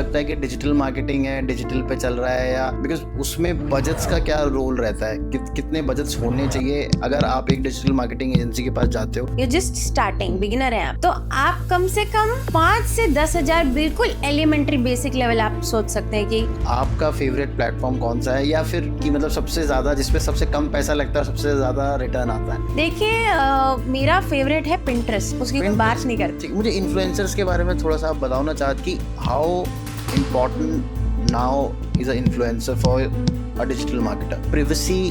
लगता है कि डिजिटल मार्केटिंग है, डिजिटल पे चल रहा है, या बिकॉज उसमें बजट्स का क्या रोल रहता है, कितने बजट्स होने चाहिए अगर आप एक डिजिटल मार्केटिंग एजेंसी के पास जाते हो? यू जस्ट स्टार्टिंग बिगिनर है आप, तो आप कम से कम 5 से 10,000 बिल्कुल एलिमेंट्री बेसिक लेवल आप सोच सकते हैं कि आपका फेवरेट प्लेटफॉर्म कौन सा है, या फिर कि मतलब सबसे ज्यादा जिसपे सबसे कम पैसा लगता है, सबसे ज्यादा रिटर्न आता है? देखिए मेरा फेवरेट है पिंटरेस्ट, उसकी कोई बात नहीं करती। मुझे इन्फ्लुएंसर्स के बारे में थोड़ा सा आप बताओ ना चाहत कि how important now is a influencer for a digital marketer? Privacy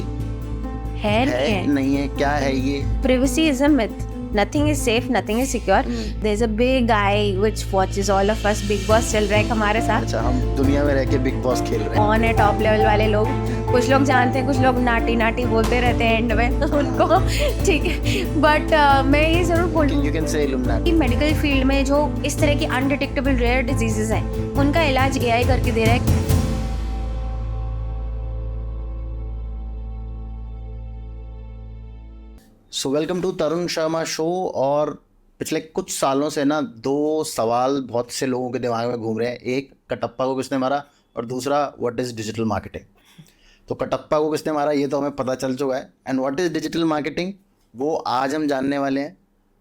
है नहीं है, क्या है ये? Privacy is a myth. Nothing is safe, nothing is secure. There's a big guy which watches all of us. Big Boss चल रहा है हमारे साथ। अच्छा, हम दुनिया में रह के बिग बॉस खेल रहे हैं। ऑन है टॉप लेवल वाले लोग, कुछ लोग जानते हैं, कुछ लोग नाटी नाटी बोलते रहते हैं एंड में उनको, ठीक है। बट मैं ये जरूर बोलूँ You can say Illuminati. कि मेडिकल फील्ड में जो इस तरह की अनडिटेक्टेबल रेयर डिजीजेस हैं, उनका इलाज AI करके दे रहा है। So welcome to Tarun Sharma show. और पिछले कुछ सालों से ना दो सवाल बहुत से लोगों के दिमाग में घूम रहे हैं। एक, कटप्पा को किसने मारा, और दूसरा, व्हाट इज़ डिजिटल मार्केटिंग। तो कटप्पा को किसने मारा ये तो हमें पता चल चुका है, and what is digital marketing वो आज हम जानने वाले हैं,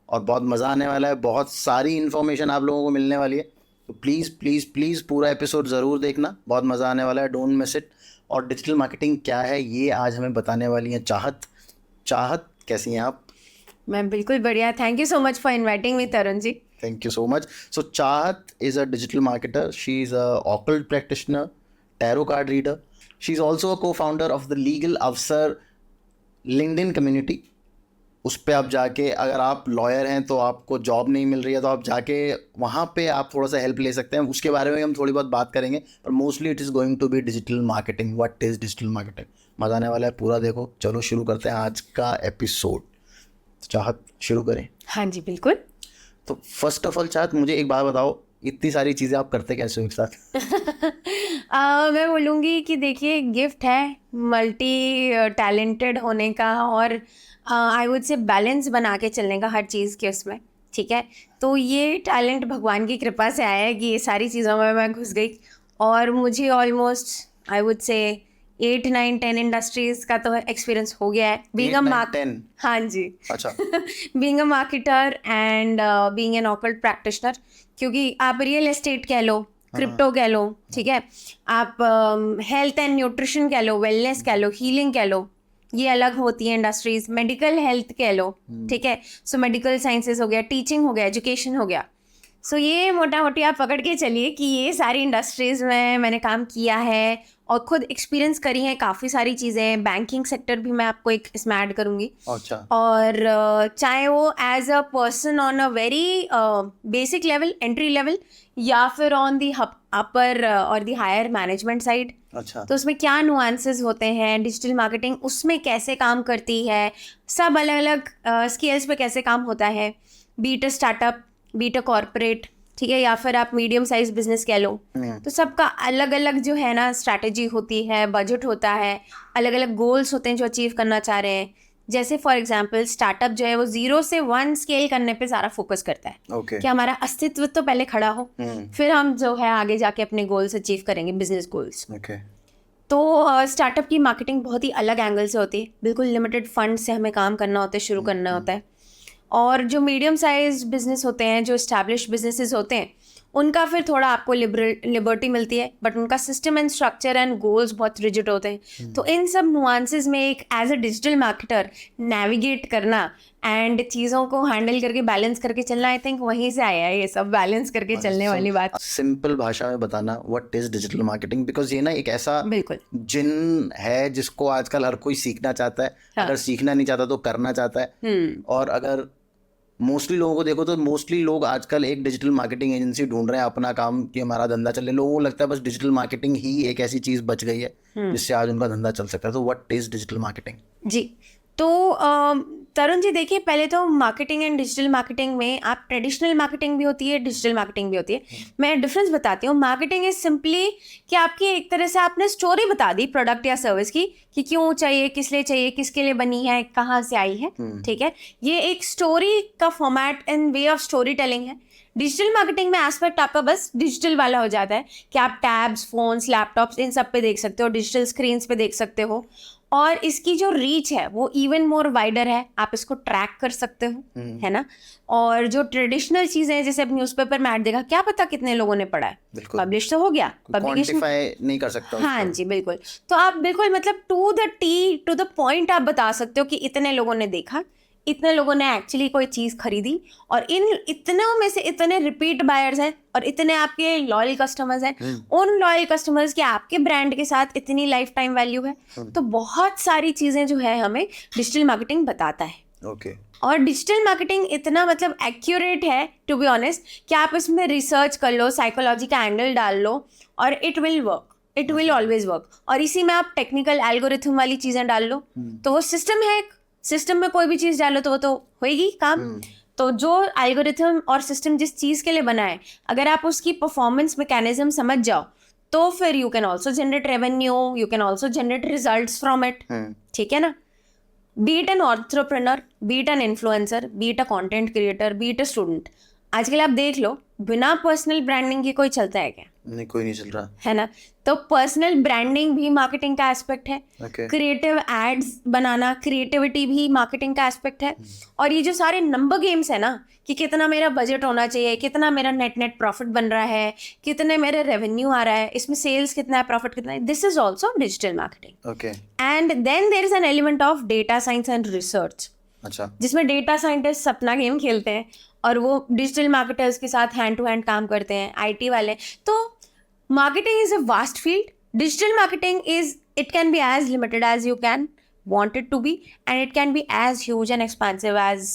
और बहुत मज़ा आने वाला है। बहुत सारी इन्फॉर्मेशन आप लोगों को मिलने वाली है, तो प्लीज़ प्लीज़ प्लीज़ पूरा एपिसोड ज़रूर देखना, बहुत मज़ा आने वाला है, डोंट मिस इट। और डिजिटल मार्केटिंग क्या है ये आज हमें बताने वाली हैं चाहत। कैसी हैं आप? मैं बिल्कुल बढ़िया, thank you so much for inviting me Tarun ji. Thank you so much. So Chahat is a digital marketer. She's a occult practitioner, tarot card reader. She's also a co-founder of the Legal Avsar LinkedIn community. उस पे आप जाके, अगर आप lawyer हैं तो आपको job नहीं मिल रही है, तो आप जाके वहाँ पे आप थोड़ा सा हेल्प ले सकते हैं। उसके बारे में हम थोड़ी बहुत बात करेंगे, पर mostly it is going to be digital marketing. What is digital marketing, मज़ा आने वाला है, पूरा देखो। चलो शुरू करते हैं आज का एपिसोड। चाहत शुरू करें? हाँ जी बिल्कुल। तो फर्स्ट ऑफ ऑल चाहत, मुझे एक बात बताओ, इतनी सारी चीज़ें आप करते कैसे हो एक साथ? मैं बोलूँगी कि देखिए, गिफ्ट है मल्टी टैलेंटेड होने का, और आई वुड से बैलेंस बना के चलने का हर चीज़ के उसमें, ठीक है। तो ये टैलेंट भगवान की कृपा से आया है कि ये सारी चीज़ों में मैं घुस गई, और मुझे ऑलमोस्ट आई वुड से 8, 9, 10 इंडस्ट्रीज़ का तो एक्सपीरियंस हो गया है। Being a 10? हाँ जी। अच्छा। Being a marketer and being an occult practitioner, क्योंकि आप रियल एस्टेट कह लो, क्रिप्टो कह लो, ठीक है, आप हेल्थ एंड न्यूट्रिशन कह लो, वेलनेस कह लो, हीलिंग कह लो, ये अलग होती है इंडस्ट्रीज। मेडिकल हेल्थ कह लो, ठीक है, सो मेडिकल साइंसेस हो गया, टीचिंग हो गया, एजुकेशन हो गया। सो ये मोटा मोटी आप पकड़ के चलिए कि ये सारी इंडस्ट्रीज़ में मैंने काम किया है और खुद एक्सपीरियंस करी है काफ़ी सारी चीज़ें। बैंकिंग सेक्टर भी मैं आपको एक इसमें ऐड करूँगी। अच्छा। और चाहे वो as a person on a very basic level, entry level, या फिर ऑन दी अपर और दी हायर मैनेजमेंट साइड। अच्छा। तो उसमें क्या नुआंसेस होते हैं, डिजिटल मार्केटिंग उसमें कैसे काम करती है, सब अलग अलग स्केल्स पे कैसे काम होता है, be it a startup, be it a corporate, ठीक है, या फिर आप मीडियम साइज बिजनेस कह लो। तो सबका अलग अलग जो है ना स्ट्रैटेजी होती है, बजट होता है, अलग अलग गोल्स होते हैं जो अचीव करना चाह रहे हैं। जैसे फॉर एग्जांपल स्टार्टअप जो है वो 0 से 1 स्केल करने पे सारा फोकस करता है। Okay. कि हमारा अस्तित्व तो पहले खड़ा हो, फिर हम जो है आगे जाके अपने गोल्स अचीव करेंगे, बिजनेस गोल्स। Okay. तो स्टार्टअप की मार्केटिंग बहुत ही अलग एंगल से होती है। बिल्कुल लिमिटेड फंड से हमें काम करना होता है, शुरू करना होता है। और जो मीडियम साइज बिजनेस होते हैं, जो एस्टैब्लिश्ड बिजनेसेस होते हैं, उनका फिर थोड़ा आपको लिबर्टी मिलती है, बट उनका system and structure and goals बहुत रिजिड होते हैं। तो इन सब नुआंसेस में एक as a digital marketer navigate करना एंड चीज़ों को हैंडल करके बैलेंस करके चलना, आई थिंक वहीं से आया है ये सब बैलेंस करके चलने वाली बात। सिंपल भाषा में बताना, what is digital marketing, because ये ना एक ऐसा बिल्कुल जिन है जिसको आजकल हर कोई सीखना चाहता है। हाँ। अगर सीखना नहीं चाहता तो करना चाहता है। और अगर मोस्टली लोगों को देखो तो मोस्टली लोग आजकल एक डिजिटल मार्केटिंग एजेंसी ढूंढ रहे हैं अपना काम कि हमारा धंधा चले। लोगों को लगता है बस डिजिटल मार्केटिंग ही एक ऐसी चीज़ बच गई है जिससे आज उनका धंधा चल सकता है। तो व्हाट इज डिजिटल मार्केटिंग? जी, तो तरुण जी देखिए, पहले तो मार्केटिंग एंड डिजिटल मार्केटिंग में आप ट्रेडिशनल मार्केटिंग भी होती है, डिजिटल मार्केटिंग भी होती है। मैं डिफरेंस बताती हूँ। मार्केटिंग इज सिंपली कि आपकी एक तरह से आपने स्टोरी बता दी प्रोडक्ट या सर्विस की, कि क्यों चाहिए, किस लिए चाहिए, किसके लिए बनी है, कहाँ से आई है, ठीक है। ये एक स्टोरी का format and way of story telling है। डिजिटल मार्केटिंग में एस्पेक्ट आपका बस डिजिटल वाला हो जाता है कि आप टैब्स, फोन्स, लैपटॉप्स इन सब पे देख सकते हो, डिजिटल स्क्रीन्स पे देख सकते हो, और इसकी जो रीच है वो इवन मोर वाइडर है, आप इसको ट्रैक कर सकते हो, है ना। और जो ट्रेडिशनल चीजें हैं, जैसे अब न्यूज़पेपर में ऐड देखा, क्या पता कितने लोगों ने पढ़ा है, पब्लिश तो हो गया, पब्लिकेशन क्वांटिफाई नहीं कर सकता हाँ जी बिल्कुल। तो आप बिल्कुल मतलब टू द पॉइंट आप बता सकते हो कि इतने लोगों ने देखा, इतने लोगों ने एक्चुअली कोई चीज़ खरीदी, और इन इतनों में से इतने रिपीट बायर्स हैं और इतने आपके लॉयल कस्टमर्स हैं, उन लॉयल कस्टमर्स की आपके ब्रांड के साथ इतनी लाइफ टाइम वैल्यू है। तो बहुत सारी चीज़ें जो है हमें डिजिटल मार्केटिंग बताता है। ओके। और डिजिटल मार्केटिंग इतना मतलब एक्यूरेट है टू बी ऑनेस्ट कि आप इसमें रिसर्च कर लो, साइकोलॉजी का एंगल डाल लो, और it will work, it will always work. और इसी में आप टेक्निकल एल्गोरिथम वाली चीज़ें डाल लो, तो वो सिस्टम है, सिस्टम में कोई भी चीज़ डालो तो वो तो होएगी काम। तो जो एल्गोरिथम और सिस्टम जिस चीज़ के लिए बना है, अगर आप उसकी परफॉर्मेंस मैकेनिज्म समझ जाओ, तो फिर you can also generate revenue, you can also generate results from it, ठीक है ना। B it an entrepreneur, B it an influencer, B it a content creator, B it a student, आजकल आप देख लो बिना पर्सनल ब्रांडिंग के कोई चलता है क्या? नहीं, कोई नहीं चल रहा है ना। तो पर्सनल ब्रांडिंग भी मार्केटिंग का एस्पेक्ट है, Okay. क्रिएटिव एड्स बनाना, क्रिएटिविटी भी मार्केटिंग का एस्पेक्ट है। और ये जो सारे नंबर गेम्स है ना, कि कितना मेरा बजट होना चाहिए, कितना मेरा नेट प्रॉफिट बन रहा है, कितने मेरे रेवेन्यू आ रहा है, इसमें सेल्स कितना है, प्रॉफिट कितना है, this is also digital marketing. Okay. And then there is an element of data science and research, अच्छा। जिसमें डेटा साइंटिस्ट अपना गेम खेलते हैं और वो डिजिटल मार्केटर्स के साथ हैंड टू हैंड काम करते हैं, आईटी वाले। तो marketing is a vast field. Digital marketing is, it can be as limited as you can want it to be, and it can be as huge and expansive as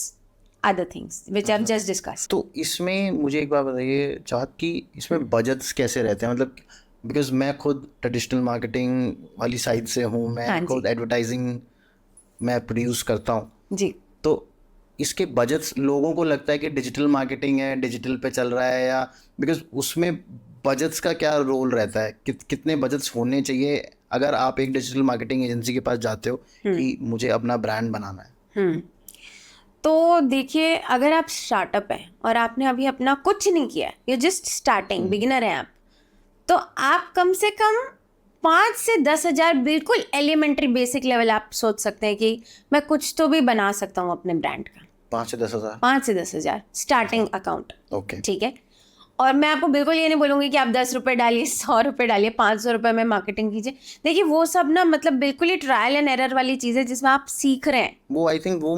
other things which I've just discussed. तो इसमें मुझे एक बात बताइए चाहत कि इसमें budgets कैसे रहते हैं, मतलब बिकॉज मैं खुद ट्रेडिशनल मार्केटिंग वाली साइड से हूँ, मैं खुद एडवर्टाइजिंग मैं प्रोड्यूस करता हूँ जी। तो इसके बजट्स लोगों को लगता है कि डिजिटल मार्केटिंग है, डिजिटल पे चल रहा है, या बिकॉज उसमें बजट्स का क्या रोल रहता है, कितने बजट्स होने चाहिए अगर आप एक डिजिटल मार्केटिंग एजेंसी के पास जाते हो कि मुझे अपना ब्रांड बनाना है? तो देखिए, अगर आप स्टार्टअप हैं और आपने अभी अपना कुछ नहीं किया, यू जस्ट स्टार्टिंग, बिगिनर हैं आप, तो आप कम से कम 5 से 10 हज़ार बिल्कुल एलिमेंट्री बेसिक लेवल आप सोच सकते हैं कि मैं कुछ तो भी बना सकता हूँ अपने ब्रांड का। 5 से 10 हज़ार? 5 से 10 हज़ार स्टार्टिंग अकाउंट। ओके, ठीक है। और मैं आपको बिल्कुल ये नहीं बोलूँगी कि आप 10 रुपये डालिए, 100 रुपये डालिए, 500 रुपये में मार्केटिंग कीजिए। देखिए वो सब ना मतलब बिल्कुल ही ट्रायल एंड एरर वाली चीज़ है जिसमें आप सीख रहे हैं। वो आई थिंक वो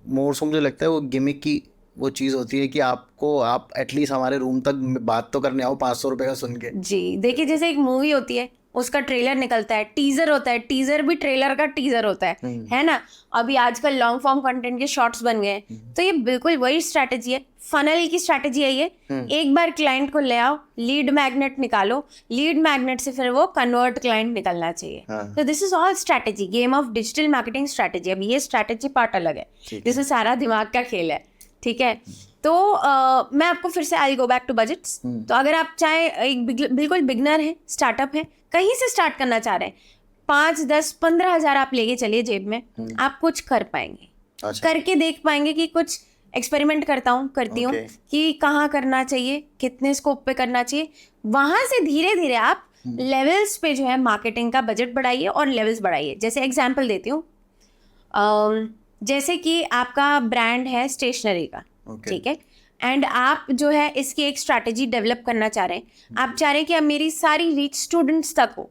मोर सो मुझे लगता है वो गिमिक की वो चीज़ होती है कि आप एटलीस्ट हमारे रूम तक बात तो करने आओ 500 रुपये का सुन के। जी देखिए, जैसे एक मूवी होती है, उसका ट्रेलर निकलता है, टीजर होता है, टीजर भी ट्रेलर का टीजर होता है ना। अभी आजकल लॉन्ग फॉर्म कंटेंट के शॉर्ट्स बन गए हैं, तो ये बिल्कुल वही स्ट्रैटेजी है, फनल की स्ट्रैटेजी है ये। एक बार क्लाइंट को ले आओ, लीड मैग्नेट निकालो, लीड मैग्नेट से फिर वो कन्वर्ट क्लाइंट निकलना चाहिए। तो this is all strategy, game of digital marketing strategy. अब ये स्ट्रैटेजी पार्ट अलग है, जिसमें सारा दिमाग का खेल है, ठीक है। तो मैं आपको फिर से आई गो बैक टू बजट्स। तो अगर आप चाहे एक बिल्कुल बिगनर है, स्टार्टअप है, कहीं से स्टार्ट करना चाह रहे हैं, 5, 10, 15 हज़ार आप लेके चलिए जेब में, आप कुछ कर पाएंगे। अच्छा। करके देख पाएंगे कि कुछ एक्सपेरिमेंट करती हूँ कि कहाँ करना चाहिए, कितने स्कोप पे करना चाहिए। वहाँ से धीरे धीरे आप लेवल्स पे जो है मार्केटिंग का बजट बढ़ाइए और लेवल्स बढ़ाइए। जैसे एग्जाम्पल देती हूँ, जैसे कि आपका ब्रांड है स्टेशनरी का, ठीक है, एंड आप जो है इसकी एक स्ट्रैटेजी डेवलप करना चाह रहे हैं। आप चाह रहे हैं कि अब मेरी सारी रीच स्टूडेंट्स तक हो।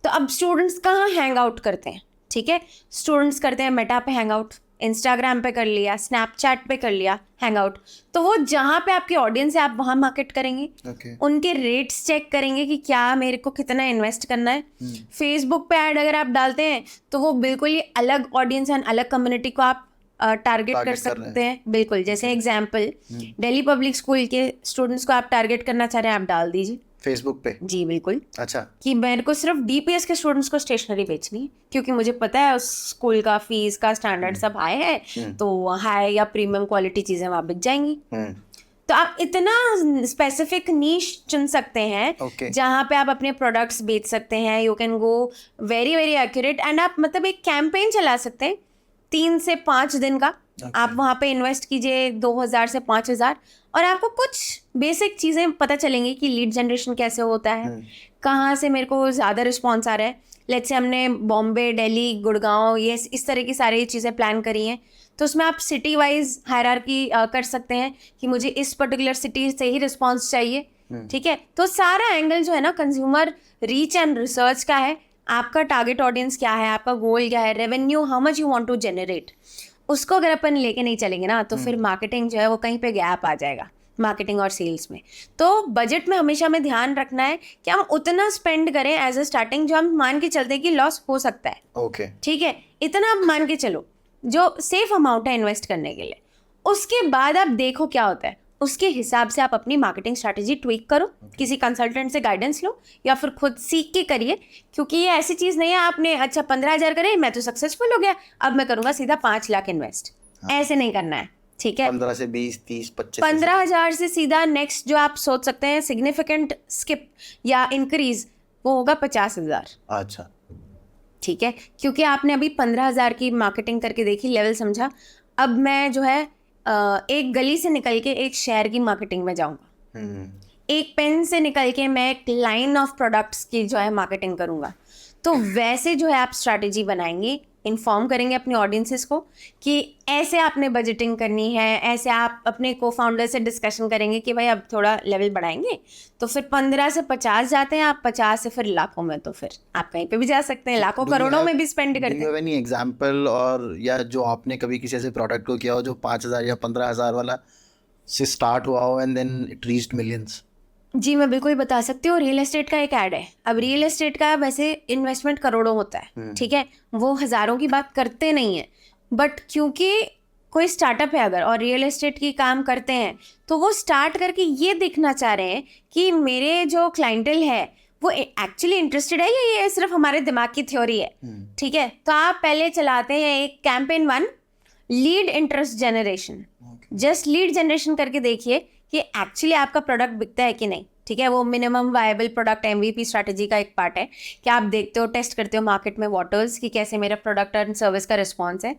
तो अब स्टूडेंट्स कहाँ हैंग आउट करते हैं, ठीक है, स्टूडेंट्स करते हैं मेटा पे हैंग आउट, इंस्टाग्राम पे कर लिया, स्नैपचैट पे कर लिया हैंग आउट। तो वो जहाँ पे आपकी ऑडियंस है आप वहाँ मार्केट करेंगे। उनके रेट्स चेक करेंगे कि क्या मेरे को कितना इन्वेस्ट करना है। फेसबुक पे ऐड अगर आप डालते हैं तो वो बिल्कुल ही अलग ऑडियंस एंड अलग कम्युनिटी को आप टारगेट कर सकते हैं। बिल्कुल, जैसे एग्जाम्पल दिल्ली पब्लिक स्कूल के स्टूडेंट्स को आप टारगेट करना चाह रहे हैं, आप डाल दीजिए फेसबुक पे। जी बिल्कुल। अच्छा, कि मेरे को सिर्फ डीपीएस के स्टूडेंट्स को स्टेशनरी बेचनी है, क्योंकि मुझे पता है उस स्कूल का फीस का स्टैंडर्ड सब हाई है, तो हाई या प्रीमियम क्वालिटी चीजें वहां बिक जाएंगी। तो आप इतना स्पेसिफिक नीश चुन सकते हैं जहाँ पे आप अपने प्रोडक्ट्स बेच सकते हैं। You can go very very accurate, and आप मतलब एक कैंपेन चला सकते हैं 3 से 5 दिन का, आप वहाँ पे इन्वेस्ट कीजिए 2,000 से 5,000 और आपको कुछ बेसिक चीज़ें पता चलेंगी कि लीड जनरेशन कैसे होता है, कहाँ से मेरे को ज़्यादा रिस्पॉन्स आ रहा है। लेट्स से हमने बॉम्बे, दिल्ली, गुड़गांव ये इस तरह की सारी चीज़ें प्लान करी हैं, तो उसमें आप सिटी वाइज हायरार्की कर सकते हैं कि मुझे इस पर्टिकुलर सिटी से ही रिस्पॉन्स चाहिए, ठीक है। तो सारा एंगल जो है ना कंज्यूमर रीच एंड रिसर्च का है, आपका टारगेट ऑडियंस क्या है, आपका गोल क्या है, revenue how much you want to generate, उसको अगर अपन लेके नहीं चलेंगे ना तो फिर मार्केटिंग जो है वो कहीं पे गैप आ जाएगा, मार्केटिंग और सेल्स में। तो बजट में हमेशा हमें ध्यान रखना है कि हम उतना स्पेंड करें एज अ स्टार्टिंग जो हम मान के चलते हैं कि लॉस हो सकता है, ओके ठीक है, इतना आप मान के चलो जो सेफ अमाउंट है इन्वेस्ट करने के लिए। उसके बाद आप देखो क्या होता है, उसके हिसाब से आप अपनी मार्केटिंग स्ट्रैटेजी ट्विक करो, किसी कंसल्टेंट से गाइडेंस लो या फिर खुद सीख के करिए, क्योंकि ये ऐसी चीज़ नहीं है आपने अच्छा 15,000 करे मैं तो सक्सेसफुल हो गया अब मैं करूँगा सीधा 5 लाख इन्वेस्ट, ऐसे नहीं करना है, ठीक है। 15 से 20, 30, 25 15,000 से सीधा नेक्स्ट जो आप सोच सकते हैं सिग्निफिकेंट स्किप या इंक्रीज वो होगा 50,000, अच्छा ठीक है। क्योंकि आपने अभी 15,000 की मार्केटिंग करके देखी, लेवल समझा, अब मैं जो है एक गली से निकल के एक शहर की मार्केटिंग में जाऊंगा, एक पेन से निकल के मैं एक लाइन ऑफ प्रोडक्ट्स की जो है मार्केटिंग करूंगा। तो वैसे जो है आप स्ट्रैटेजी बनाएंगे, इन्फॉर्म करेंगे अपने ऑडियंसेस को कि ऐसे आपने बजटिंग करनी है, ऐसे आप अपने को फाउंडर से डिस्कशन करेंगे कि भाई अब थोड़ा लेवल बढ़ाएंगे, तो फिर 15 से 50 जाते हैं आप, 50 से फिर लाखों में, तो फिर आप कहीं पे भी जा सकते हैं, लाखों करोड़ों में भी स्पेंड करते हैं। एनी एग्जांपल और या जो आपने कभी किसी ऐसे प्रोडक्ट को किया हो जो 5,000 या 15,000 वाला से स्टार्ट हुआ हो and then it reached millions? जी मैं बिल्कुल बता सकती हूँ। रियल एस्टेट का एक ऐड है। अब रियल एस्टेट का वैसे इन्वेस्टमेंट करोड़ों होता है, ठीक है, वो हज़ारों की बात करते नहीं है, बट क्योंकि कोई स्टार्टअप है अगर और रियल एस्टेट की काम करते हैं तो वो स्टार्ट करके ये देखना चाह रहे हैं कि मेरे जो क्लाइंटल है वो एक्चुअली इंटरेस्टेड है या ये सिर्फ हमारे दिमाग की थ्योरी है, ठीक है। तो आप पहले चलाते हैं एक campaign 1 lead interest generation, just lead generation करके देखिए कि एक्चुअली आपका प्रोडक्ट बिकता है कि नहीं, ठीक है। वो minimum viable product MVP strategy का एक पार्ट है कि आप देखते हो, टेस्ट करते हो मार्केट में वाटर्स कि कैसे मेरा प्रोडक्ट एंड सर्विस का रिस्पॉन्स है।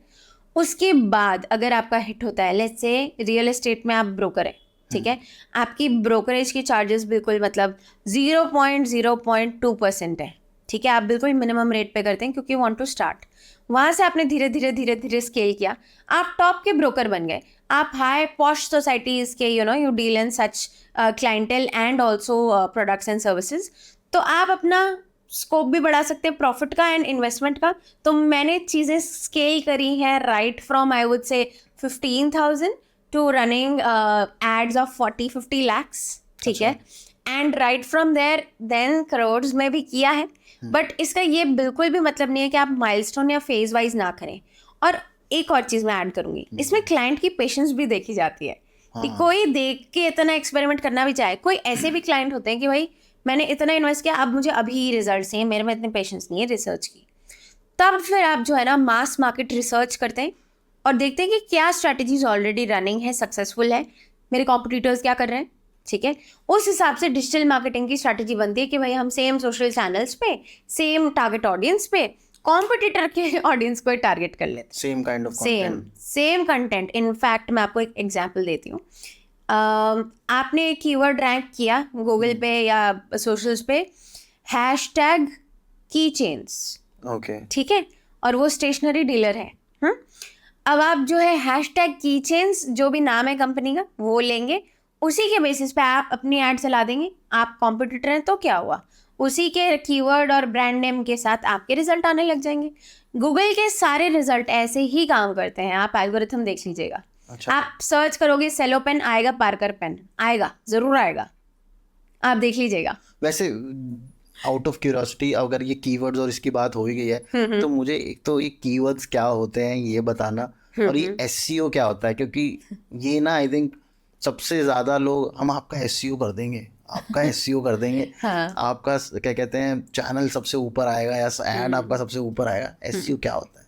उसके बाद अगर आपका हिट होता है, लेट्स से रियल एस्टेट में आप ब्रोकर है, ठीक है, आपकी ब्रोकरेज की चार्जेस बिल्कुल मतलब 0.02% है, ठीक है, आप बिल्कुल मिनिमम रेट पे करते हैं क्योंकि वांट टू स्टार्ट। वहाँ से आपने धीरे धीरे स्केल किया, आप टॉप के ब्रोकर बन गए, आप हाई पॉश सोसाइटीज़ के you deal in such clientele and also products and services, तो आप अपना स्कोप भी बढ़ा सकते हैं प्रॉफिट का एंड इन्वेस्टमेंट का। तो मैंने चीज़ें स्केल करी हैं right from I would say 15,000 to running ads of 40-50 lakhs, ठीक है, and right from there then crores में भी किया है। बट इसका ये बिल्कुल भी मतलब नहीं है कि आप माइलस्टोन या फेज वाइज ना करें। और एक और चीज़ मैं ऐड करूँगी, इसमें क्लाइंट की पेशेंस भी देखी जाती है कि कोई देख के इतना एक्सपेरिमेंट करना भी चाहे। कोई ऐसे भी क्लाइंट होते हैं कि भाई मैंने इतना इन्वेस्ट किया, अब मुझे अभी रिजल्ट चाहिए, मेरे में इतनी पेशेंस नहीं है रिसर्च की। तब फिर आप जो है ना मास मार्केट रिसर्च करते हैं और देखते हैं कि क्या स्ट्रैटेजीज ऑलरेडी रनिंग है, सक्सेसफुल है, मेरे कॉम्पिटिटर्स क्या कर रहे हैं, ठीक है। उस हिसाब से डिजिटल मार्केटिंग की स्ट्रैटेजी बनती है कि भाई हम सेम सोशल चैनल्स पे, सेम टारगेट ऑडियंस पे, कॉम्पिटिटर के ऑडियंस को टारगेट कर लेते same kind of same content. In fact मैं आपको एक एग्जांपल देती हूँ। आपने एक कीवर्ड रैंक किया गूगल पे या सोशल्स पे, हैशटैग की चेन्स, ओके, ठीक है, और वो स्टेशनरी डीलर है। अब आप जो है हैशटैग की चेन्स जो भी नाम है कंपनी का वो लेंगे, उसी के बेसिस पे आप अपनी ऐड चला देंगे। आप कॉम्पिटिटर हैं तो क्या हुआ, उसी के कीवर्ड और ब्रांड नेम के साथ आपके रिजल्ट आने लग जाएंगे। गूगल के सारे रिजल्ट ऐसे ही काम करते हैं, आप एल्गोरिथम देख लीजिएगा। अच्छा। आप सर्च करोगे सेलो पेन आएगा, पार्कर पेन आएगा, जरूर आएगा, आप देख लीजिएगा। वैसे आउट ऑफ क्यूरियोसिटी अगर ये कीवर्ड्स और इसकी बात हो ही गई है तो मुझे एक तो ये कीवर्ड्स क्या होते हैं ये बताना, और ये SEO क्या होता है, क्योंकि ये ना आई थिंक सबसे ज़्यादा लोग हम आपका SEO कर देंगे, आपका SEO कर देंगे, हाँ। आपका क्या कहते हैं चैनल सबसे ऊपर आएगा या ऐड आपका सबसे ऊपर आएगा। SEO क्या होता है?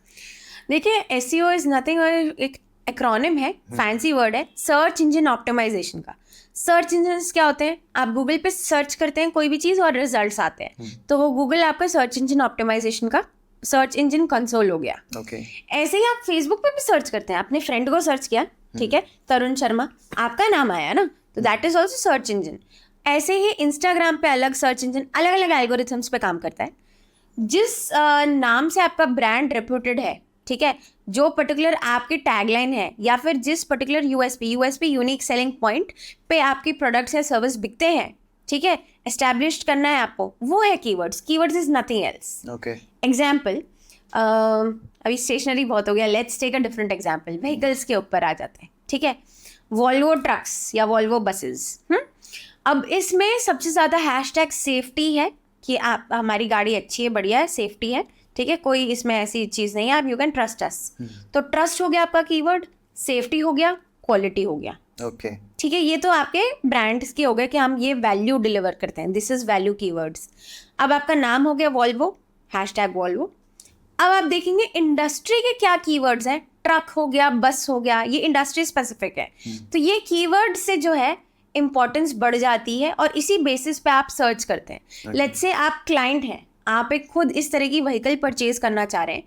देखिए SEO इज नथिंग, एक एक्रोनिम है, फैंसी वर्ड है सर्च इंजन ऑप्टिमाइजेशन का। सर्च इंजन क्या होते हैं, आप गूगल पे सर्च करते हैं कोई भी चीज़ और रिजल्ट्स आते हैं, तो वो गूगल आपका सर्च इंजन ऑप्टिमाइजेशन का सर्च इंजन कंसोल हो गया। ओके ऐसे ही आप फेसबुक पे भी सर्च करते हैं, अपने फ्रेंड को सर्च किया, ठीक है, तरुण शर्मा, आपका नाम आया ना, तो that is also search engine. ऐसे ही इंस्टाग्राम पे अलग सर्च इंजन, अलग अलग एल्गोरिथम्स पे काम करता है। जिस नाम से आपका ब्रांड रेप्यूटेड है, ठीक है, जो पर्टिकुलर आपकी टैगलाइन है, या फिर जिस particular USP unique selling point पे आपकी प्रोडक्ट्स या सर्विस बिकते हैं, ठीक है, एस्टैब्लिश करना है आपको, वो है keywords. Keywords is nothing else. Okay example, अभी स्टेशनरी बहुत हो गया, let's take a different example, vehicles के ऊपर आ जाते हैं, ठीक है, वॉल्वो ट्रक्स या वॉल्वो बसेस। अब इसमें सबसे ज़्यादा हैशटैग सेफ्टी है कि आप, हमारी गाड़ी अच्छी है, बढ़िया है, सेफ्टी है, ठीक है, कोई इसमें ऐसी चीज़ नहीं है, आप यू कैन ट्रस्ट अस। तो ट्रस्ट हो गया आपका कीवर्ड, सेफ्टी हो गया, क्वालिटी हो गया, ओके ठीक है। ये तो आपके ब्रांड्स के हो गए कि हम ये वैल्यू डिलीवर करते हैं, दिस इज वैल्यू कीवर्ड्स। अब आपका नाम हो गया वॉल्वो, हैशटैग वॉल्वो। अब आप देखेंगे इंडस्ट्री के क्या कीवर्ड्स हैं, ट्रक हो गया, बस हो गया, ये इंडस्ट्री स्पेसिफिक है। तो ये कीवर्ड से जो है इंपॉर्टेंस बढ़ जाती है और इसी बेसिस पे आप सर्च करते हैं। लेट्स से आप क्लाइंट हैं, आप एक खुद इस तरह की व्हीकल परचेज करना चाह रहे हैं,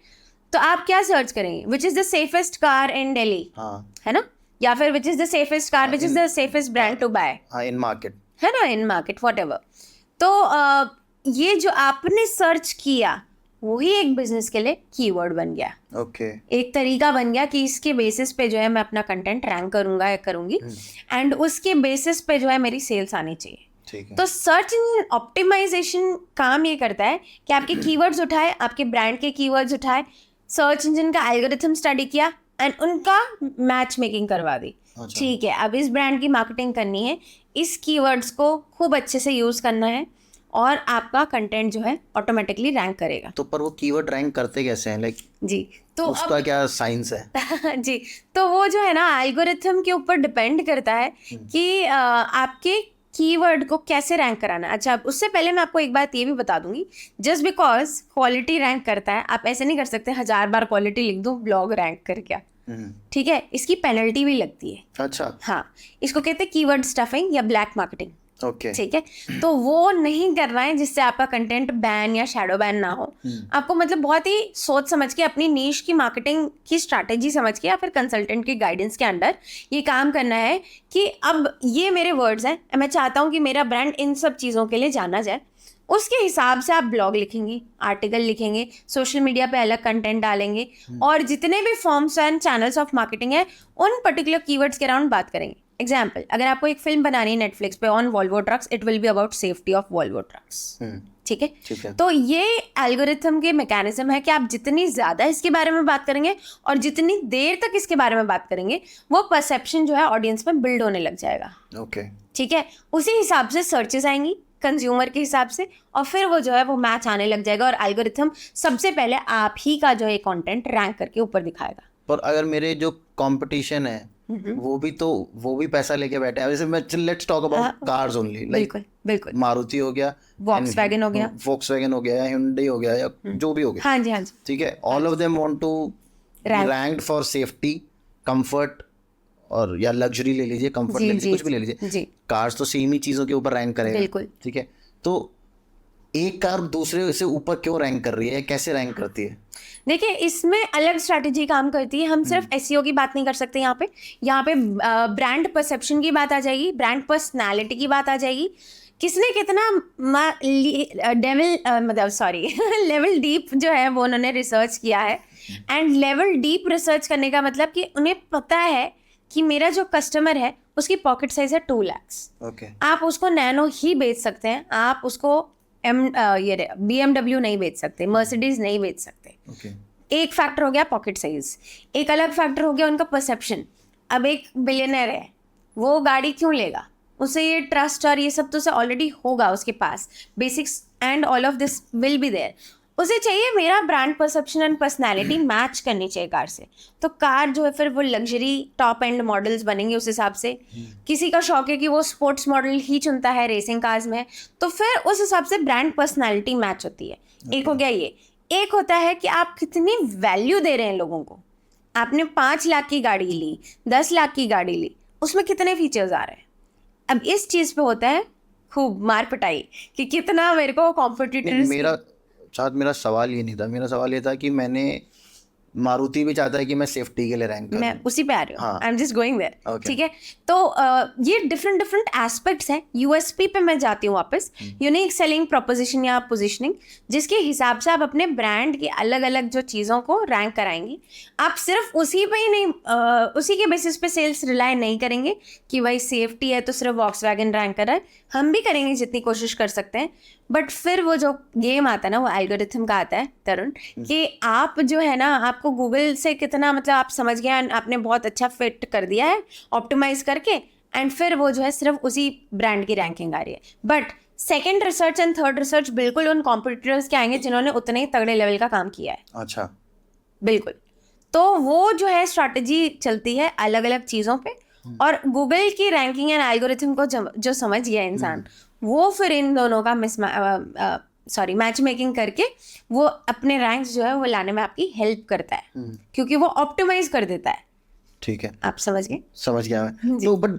तो आप क्या सर्च करेंगे, which is the safest car in Delhi, हाँ है ना, या फिर which is the safest car, which is the safest brand to buy, हाँ इन मार्केट, है ना, इन मार्केट व्हाटएवर। तो ये जो आपने सर्च किया वही एक बिजनेस के लिए कीवर्ड बन गया, ओके एक तरीका बन गया कि इसके बेसिस पे जो है मैं अपना कंटेंट रैंक करूंगा या करूंगी, एंड उसके बेसिस पे जो है मेरी सेल्स आनी चाहिए। ठीक है। तो सर्च इंजन ऑप्टिमाइजेशन काम ये करता है कि आपके कीवर्ड्स उठाए, आपके ब्रांड के कीवर्ड्स उठाए, सर्च इंजन का एल्गोरिथम स्टडी किया एंड उनका मैच मेकिंग करवा दी। अच्छा। ठीक है, अब इस ब्रांड की मार्केटिंग करनी है, इस कीवर्ड्स को खूब अच्छे से यूज़ करना है और आपका कंटेंट जो है ऑटोमेटिकली रैंक करेगा। तो पर वो कीवर्ड रैंक करते कैसे हैं, लाइक जी, तो उसका क्या साइंस है? जी, तो वो जो है ना एल्गोरिथम के ऊपर डिपेंड करता है कि आपके कीवर्ड को कैसे रैंक कराना है। अच्छा, उससे पहले मैं आपको एक बात ये भी बता दूंगी, जस्ट बिकॉज क्वालिटी रैंक करता है, आप ऐसे नहीं कर सकते 1000 बार क्वालिटी लिख दो ब्लॉग रैंक कर गया, ठीक है, इसकी पेनल्टी भी लगती है। अच्छा हाँ, इसको कहते हैं कीवर्ड स्टफिंग या ब्लैक मार्केटिंग, ओके ठीक है। तो वो नहीं कर रहा है जिससे आपका कंटेंट बैन या शैडो बैन ना हो। आपको मतलब बहुत ही सोच समझ के अपनी नीश की मार्केटिंग की स्ट्रैटेजी समझ के या फिर कंसल्टेंट की गाइडेंस के अंडर ये काम करना है कि अब ये मेरे वर्ड्स हैं, मैं चाहता हूँ कि मेरा ब्रांड इन सब चीज़ों के लिए जाना जाए। उसके हिसाब से आप ब्लॉग लिखेंगे, आर्टिकल लिखेंगे, सोशल मीडिया पे अलग कंटेंट डालेंगे और जितने भी forms and channels of marketing है उन पर्टिकुलर कीवर्ड्स के अराउंड बात करेंगे। एग्जाम्पल, अगर आपको एक फिल्म बनानी है नेटफ्लिक्स पे on Volvo trucks, it will be about safety of Volvo trucks, ठीक है। तो ये एल्गोरिथम के मैकेनिज्म है कि आप जितनी ज़्यादा इसके बारे में बात करेंगे और जितनी देर तक इसके बारे में बात करेंगे वो परसेप्शन जो है ऑडियंस में बिल्ड होने लग जाएगा, ओके ठीक है। उसी हिसाब से सर्चेस आएंगी कंज्यूमर के हिसाब से और फिर वो जो है वो मैच आने लग जाएगा और एल्गोरिथम सबसे पहले आप ही का जो है कंटेंट रैंक करके ऊपर दिखाएगा। पर अगर मेरे जो कंपटीशन है वो भी पैसा लेके बैठे हैं, जैसे मैं let's talk about cars only, like बिल्कुल बिल्कुल, मारुति हो गया, वॉक्सवैगन हो गया, वॉक्सवैगन हो गया या Hyundai हो गया या जो भी हो गया, हाँ जी हाँ जी, ठीक है, all of them want to ranked for safety, comfort और या लग्जरी ले लीजिए, कंफर्ट ले लीजिए, कुछ भी ले लीजिए जी, कार्स तो सेम ही चीज़ों के ऊपर रैंक करेगा, बिल्कुल, ठीक है। तो एक कार दूसरे से ऊपर क्यों रैंक कर रही है, कैसे रैंक करती है? देखिए इसमें अलग स्ट्रैटेजी काम करती है। हम सिर्फ एसईओ की बात नहीं कर सकते यहाँ पे ब्रांड परसेप्शन की बात आ जाएगी, ब्रांड पर्सनालिटी की बात आ जाएगी, किसने कितना लेवल डीप जो है वो उन्होंने रिसर्च किया है। एंड लेवल डीप रिसर्च करने का मतलब कि उन्हें पता है कि मेरा जो कस्टमर है उसकी पॉकेट साइज है 2 लाख। ओके आप उसको नैनो ही बेच सकते हैं, आप उसको BMW नहीं बेच सकते, मर्सिडीज नहीं बेच सकते। ओके एक फैक्टर हो गया पॉकेट साइज, एक अलग फैक्टर हो गया उनका परसेप्शन। अब एक बिलियनर है, वो गाड़ी क्यों लेगा, उसे ये ट्रस्ट और ये सब तो उसे ऑलरेडी होगा उसके पास, basics and all of this will be there. उसे चाहिए मेरा brand perception and personality match करनी चाहिए कार से। तो कार जो है फिर वो लग्जरी टॉप एंड मॉडल्स बनेंगे उस हिसाब से। किसी का शौक है कि वो स्पोर्ट्स मॉडल ही चुनता है रेसिंग कार्स में, तो फिर उस हिसाब से ब्रांड पर्सनैलिटी मैच होती है। एक हो गया ये। एक होता है कि आप कितनी वैल्यू दे रहे हैं लोगों को। आपने 5 लाख की गाड़ी ली, 10 लाख की गाड़ी ली, उसमें कितने फीचर्स आ रहे हैं। अब इस चीज़ पे होता है खूब मार पिटाई कि कितना मेरे को कॉम्पिटिटर्स। मेरा शायद मेरा सवाल ये नहीं था, मेरा सवाल ये था कि मैंने मारुति भी चाहता है कि मैं सेफ्टी के लिए रैंक मैं उसी पे आ रही हूँ, हाँ। I am just going there, Okay. ठीक है। तो ये डिफरेंट डिफरेंट एस्पेक्ट्स हैं। यूएसपी पे मैं जाती हूँ वापस, यूनिक सेलिंग प्रोपोजिशन या पोजीशनिंग, जिसके हिसाब से आप अपने ब्रांड की अलग अलग जो चीज़ों को रैंक कराएंगी। आप सिर्फ उसी पे ही नहीं, उसी के बेसिस पे सेल्स रिलाय नहीं करेंगे कि भाई सेफ्टी है तो सिर्फ वॉक्सवैगन रैंक कर रहा है, हम भी करेंगे जितनी कोशिश कर सकते हैं। बट फिर वो जो गेम आता है ना, वो एल्गोरिथम का आता है तरुण, कि आप जो है ना, आपको गूगल से कितना, मतलब आप समझ गए, आपने बहुत अच्छा फिट कर दिया है ऑप्टिमाइज करके, एंड फिर वो जो है सिर्फ उसी ब्रांड की रैंकिंग आ रही है। But second research and third research बिल्कुल उन कॉम्पिटिटर्स के आएंगे जिन्होंने उतने ही तगड़े लेवल का काम किया है। अच्छा, बिल्कुल। तो वो जो है स्ट्रैटेजी चलती है अलग अलग चीज़ों पे, और गूगल की रैंकिंग एंड एल्गोरिथम को जो समझ गया इंसान, वो फिर इन दोनों का मैच मेकिंग करके वो अपने रैंक्स जो है वो लाने में आपकी हेल्प करता है, क्योंकि वो ऑप्टिमाइज कर देता है। ठीक है, आप समझ गए? समझ गया मैं। तो बट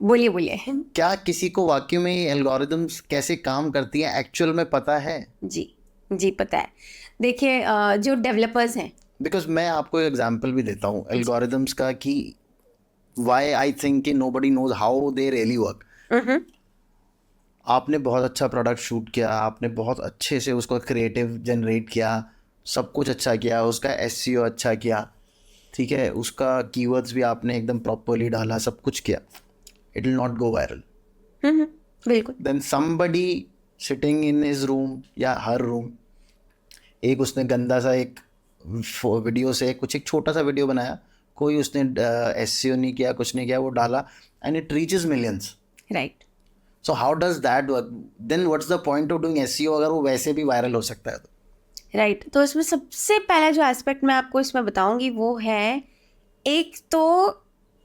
बोलिए बोलिए। क्या किसी को वाकई में एल्गोरिदम्स कैसे काम करती हैं एक्चुअल में पता है? जी जी पता है। देखिए जो डेवलपर्स हैं, बिकॉज मैं आपको एक एग्जांपल भी देता हूँ एल्गोरिदम्स का कि व्हाई आई थिंक कि nobody knows how they really work. आपने बहुत अच्छा प्रोडक्ट शूट किया, आपने बहुत अच्छे से उसको क्रिएटिव जनरेट किया, सब कुछ अच्छा किया, उसका एसईओ अच्छा किया, ठीक है, उसका कीवर्ड्स भी आपने एकदम प्रॉपरली डाला, सब कुछ किया, it will not go viral. बिल्कुल। Then somebody sitting in his room या हर रूम, एक उसने गंदा सा एक वीडियो से कुछ एक छोटा सा वीडियो बनाया, कोई उसने एसईओ नहीं किया, कुछ नहीं किया, वो डाला and it reaches millions. Right. So how does that work? Then what's the point of doing SEO अगर वो वैसे भी वायरल हो सकता है तो? राइट। तो इसमें सबसे पहला जो एस्पेक्ट मैं आपको इसमें बताऊंगी वो है, एक तो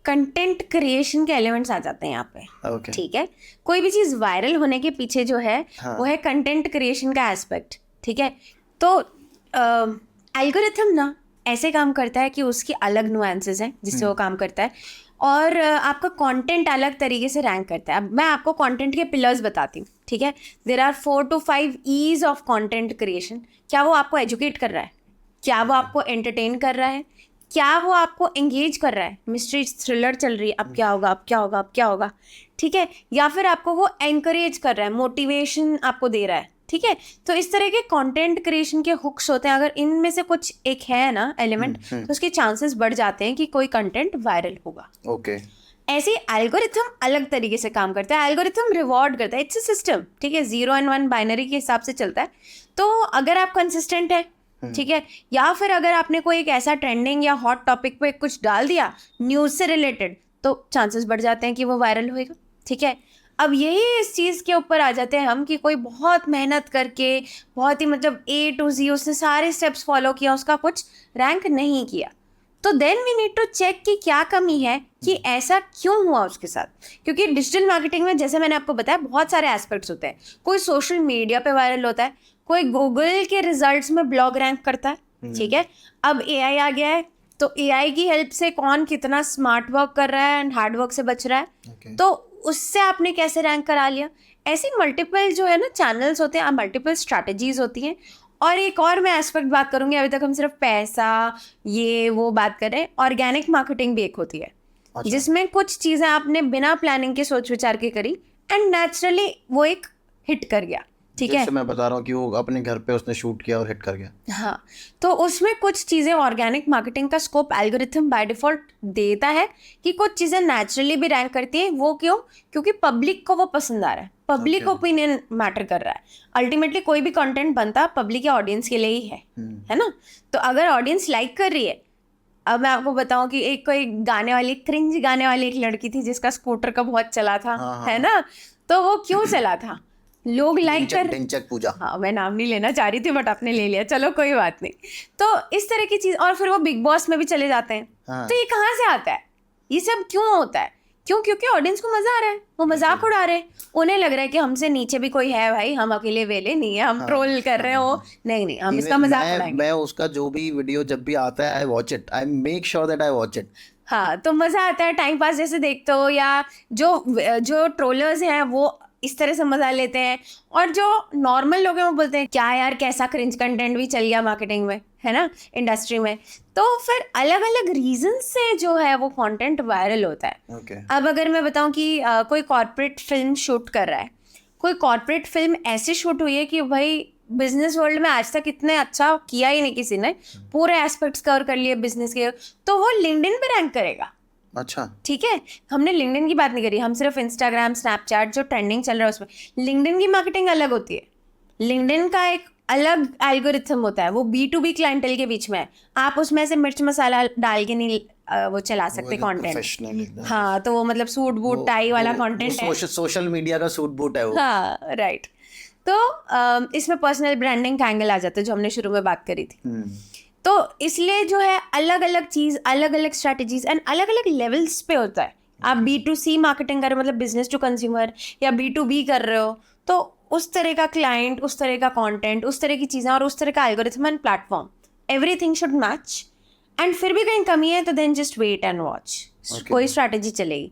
कंटेंट क्रिएशन के एलिमेंट्स आ जाते हैं यहाँ पे। Okay. ठीक है, कोई भी चीज़ वायरल होने के पीछे जो है वो है कंटेंट क्रिएशन का एस्पेक्ट। ठीक है, तो एल्गोरिथम ना ऐसे काम करता है कि उसकी अलग नुआंसेस हैं जिससे वो काम करता है, और आपका कंटेंट अलग तरीके से रैंक करता है। अब मैं आपको कंटेंट के पिलर्स बताती हूँ, ठीक है। There are 4 to 5 E's of content creation. क्या वो आपको एजुकेट कर रहा है? क्या वो आपको एंटरटेन कर रहा है? क्या वो आपको एंगेज कर रहा है? मिस्ट्री थ्रिलर चल रही है, अब क्या होगा, अब क्या होगा, अब क्या होगा, ठीक है। या फिर आपको वो एनकरेज कर रहा है, मोटिवेशन आपको दे रहा है, ठीक है। तो इस तरह के कंटेंट क्रिएशन के हुक्स होते हैं। अगर इनमें से कुछ एक है ना एलिमेंट, तो उसके चांसेस बढ़ जाते हैं कि कोई कंटेंट वायरल होगा। ओके। ऐसे एल्गोरिथम अलग तरीके से काम करता है। एल्गोरिथम रिवॉर्ड करता है, इट्स अ सिस्टम, ठीक है, 0 and 1 बाइनरी के हिसाब से चलता है। तो अगर आप कंसिस्टेंट है, ठीक है, या फिर अगर आपने कोई एक ऐसा ट्रेंडिंग या हॉट टॉपिक पे कुछ डाल दिया न्यूज़ से रिलेटेड, तो चांसेस बढ़ जाते हैं कि वो वायरल होएगा, ठीक है। अब यही इस चीज़ के ऊपर आ जाते हैं हम कि कोई बहुत मेहनत करके, बहुत ही मतलब A to Z उसने सारे स्टेप्स फॉलो किया, उसका कुछ रैंक नहीं किया, तो then we need to check कि क्या कमी है, कि ऐसा क्यों हुआ उसके साथ। क्योंकि डिजिटल मार्केटिंग में जैसे मैंने आपको बताया बहुत सारे एस्पेक्ट्स होते हैं। कोई सोशल मीडिया पे वायरल होता है, कोई गूगल के रिजल्ट्स में ब्लॉग रैंक करता है, ठीक है। अब AI आ गया है, तो AI की हेल्प से कौन कितना स्मार्ट वर्क कर रहा है एंड हार्ड वर्क से बच रहा है, Okay. तो उससे आपने कैसे रैंक करा लिया। ऐसी मल्टीपल जो है ना चैनल्स होते हैं, मल्टीपल स्ट्रैटेजीज होती हैं। और एक और मैं एस्पेक्ट बात करूंगी, अभी तक हम सिर्फ पैसा ये वो बात कर रहे हैं, ऑर्गेनिक मार्केटिंग भी एक होती है। अच्छा। जिसमें कुछ चीज़ें आपने बिना प्लानिंग के सोच विचार के करी एंड नेचुरली वो एक हिट कर गया, ठीक है। जैसे मैं बता रहा हूँ कि वो अपने घर पे उसने शूट किया और हिट कर गया। हाँ, तो उसमें कुछ चीज़ें ऑर्गेनिक मार्केटिंग का स्कोप एल्गोरिथम बाय डिफॉल्ट देता है कि कुछ चीज़ें नेचुरली भी रैंक करती हैं। वो क्यों? क्योंकि पब्लिक को वो पसंद आ रहा है, पब्लिक ओपिनियन मैटर कर रहा है। अल्टीमेटली कोई भी कंटेंट बनता पब्लिक या ऑडियंस के लिए ही है ना। तो अगर ऑडियंस लाइक कर रही है, अब मैं आपको बताऊं कि एक कोई गाने वाली, क्रिंज गाने वाली एक लड़की थी जिसका स्कूटर का बहुत चला था, है ना। तो वो क्यों चला था? लोग लाइक कर, ढिंचक पूजा, हाँ मैं नाम नहीं लेना चाह रही थी बट आपने ले लिया, चलो कोई बात नहीं। तो इस तरह की चीज, और फिर वो बिग बॉस में भी चले जाते हैं। हाँ। तो ये कहाँ से आता है? ये सब क्यों होता है? क्यों? क्योंकि ऑडियंस को मजा आ रहा है, वो मजाक उड़ा रहे हैं। उन्हें लग रहा है कि हमसे नीचे भी कोई है भाई, हम अकेले वेले नहीं है, हम ट्रोल कर रहे हो, नहीं हम इसका मजाक उड़ाएंगे। मैं उसका जो भी वीडियो जब भी आता है I watch it, I make sure that I watch it. हाँ, तो मजा आता है, टाइम पास जैसे देखते हो। या जो ट्रोलर्स हैं वो इस तरह से मजा लेते हैं, और जो नॉर्मल लोग हैं वो बोलते हैं क्या यार कैसा क्रिंज कंटेंट भी चल गया मार्केटिंग में, है ना, इंडस्ट्री में। तो फिर अलग अलग रीजन से जो है वो कंटेंट वायरल होता है। Okay. अब अगर मैं बताऊं कि कोई कॉर्पोरेट फिल्म शूट कर रहा है, कोई कॉर्पोरेट फिल्म ऐसी शूट हुई है कि भाई बिजनेस वर्ल्ड में आज तक इतने अच्छा किया ही नहीं किसी ने, पूरे एस्पेक्ट्स कवर कर लिए बिजनेस के, तो वो लिंक्डइन पे रैंक करेगा। अच्छा, ठीक है, हमने लिंक्डइन की बात नहीं करी, हम सिर्फ इंस्टाग्राम स्नैपचैट जो ट्रेंडिंग चल रहा है उसमें। लिंक्डइन की मार्केटिंग अलग होती है, लिंक्डइन का एक अलग एल्गोरिथम होता है, वो B2B क्लाइंटेल के बीच में है। आप उसमें से मिर्च मसाला डाल के नहीं वो चला सकते कंटेंट। प्रोफेशनल एकदम। हाँ, तो वो मतलब सूट बूट टाई वाला कंटेंट है। सोशल मीडिया का सूट बूट है वो। हाँ, राइट। तो इसमें पर्सनल ब्रांडिंग का एंगल आ जाता है जो हमने शुरू में बात करी थी। तो इसलिए जो है अलग अलग चीज, अलग अलग स्ट्रैटेजीज एंड अलग अलग लेवल्स पे होता है। आप B2C मार्केटिंग कर रहे हो, मतलब बिजनेस टू कंज्यूमर, या B2B कर रहे हो, तो उस तरह का क्लाइंट, उस तरह का कंटेंट, उस तरह की चीज़ें और उस तरह का algorithm and platform, everything should match. And फिर भी कहीं कमी है तो then just wait and watch, कोई स्ट्रैटेजी चलेगी।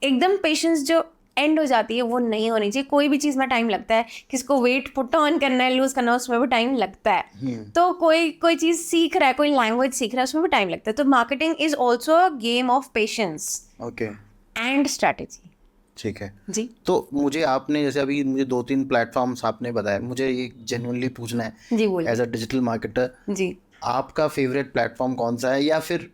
एकदम पेशेंस जो एंड हो जाती है वो नहीं होनी चाहिए। कोई भी चीज़ में टाइम लगता है, किसको वेट पुट ऑन करना है, लूज करना है, उसमें भी टाइम लगता है। तो कोई चीज़ सीख रहा है, कोई लैंग्वेज सीख रहा है, उसमें भी टाइम लगता है। तो marketing is also a game of patience okay, and strategy. ठीक है जी। तो मुझे आपने जैसे अभी मुझे 2-3 प्लेटफॉर्म्स आपने बताया, मुझे ये जेन्युइनली पूछना है जी, बोलिए। एज अ डिजिटल मार्केटर, जी, आपका फेवरेट प्लेटफॉर्म कौन सा है, या फिर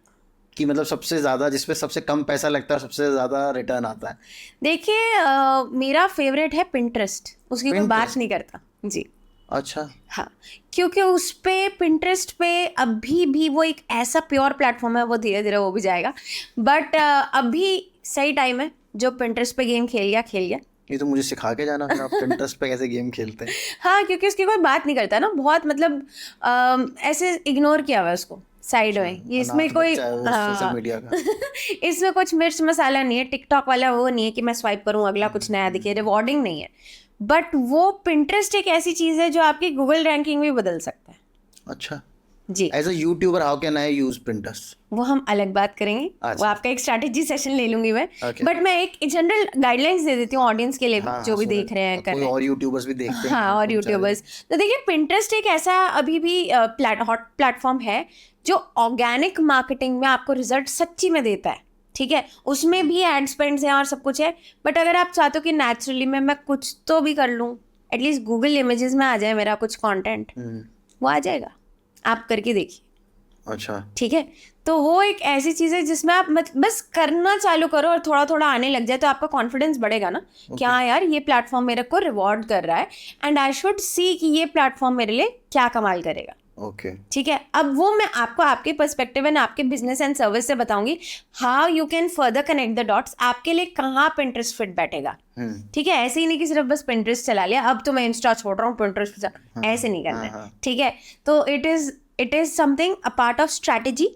कि मतलब सबसे ज़्यादा जिसपे सबसे कम पैसा लगता है, सबसे ज़्यादा रिटर्न आता है? देखिए मेरा फेवरेट है पिंटरेस्ट, उसकी कोई बात नहीं करता। जी, अच्छा, हाँ, क्योंकि उस पे पिंटरेस्ट पे अभी भी वो एक ऐसा प्योर प्लेटफॉर्म है, वो धीरे धीरे वो भी जाएगा, बट अभी सही टाइम है। जो पिंटरेस्ट पे गेम खेल गया। ये तो मुझे सिखा के जाना फिर, आप Pinterest पे कैसे गेम खेलते हैं। हाँ, क्योंकि उसकी कोई बात नहीं करता ना, बहुत मतलब ऐसे इग्नोर किया हुआ है उसको साइड में। ये इसमें कोई सोशल मीडिया का। इसमें कुछ मिर्च मसाला नहीं है, टिकटॉक वाला वो नहीं है कि मैं स्वाइप करूँ अगला कुछ नया दिखे, रिवॉर्डिंग नहीं है। बट वो पिंटरेस्ट एक ऐसी चीज़ है जो आपकी गूगल रैंकिंग भी बदल सकता है। अच्छा, जी, as a YouTuber how can I use Pinterest? वो हम अलग बात करेंगे, अच्छा। वो आपका एक स्ट्रैटेजी सेशन ले लूंगी मैं। Okay. बट मैं एक जनरल गाइडलाइंस दे देती हूँ ऑडियंस के लिए भी, हाँ, जो भी so देख रहे हैं, कर कोई रहे हैं। और यूट्यूबर्स भी देखते हैं। हाँ, और यूट्यूबर्स। तो देखिए, पिंटरेस्ट एक ऐसा अभी भी हॉट प्लेटफॉर्म है जो ऑर्गेनिक मार्केटिंग में आपको रिजल्ट सच्ची में देता है। ठीक है, उसमें भी एड स्पेंड्स हैं और सब कुछ है, बट अगर आप चाहते हो कि नेचुरली मैं कुछ तो भी कर लूँ, एटलीस्ट गूगल इमेजेस में आ जाए मेरा कुछ कंटेंट, वो आ जाएगा, आप करके देखिए। अच्छा, ठीक है, तो वो एक ऐसी चीज़ है जिसमें आप बस करना चालू करो और थोड़ा थोड़ा आने लग जाए तो आपका कॉन्फिडेंस बढ़ेगा ना, कि हाँ यार ये प्लेटफॉर्म मेरे को रिवॉर्ड कर रहा है एंड आई शुड सी कि ये प्लेटफॉर्म मेरे लिए क्या कमाल करेगा। ओके, ठीक है, अब वो मैं आपको आपके पर्सपेक्टिव एंड आपके बिजनेस एंड सर्विस से बताऊंगी how you can further connect the dots, आपके लिए कहाँ पिंटरेस्ट फिट बैठेगा। ठीक है, ऐसे ही नहीं कि सिर्फ बस पिंटरेस्ट चला लिया, अब तो मैं इंस्टा छोड़ रहा हूँ पिंटरेस्ट, ऐसे नहीं करना है। ठीक है, तो it is something a part of strategy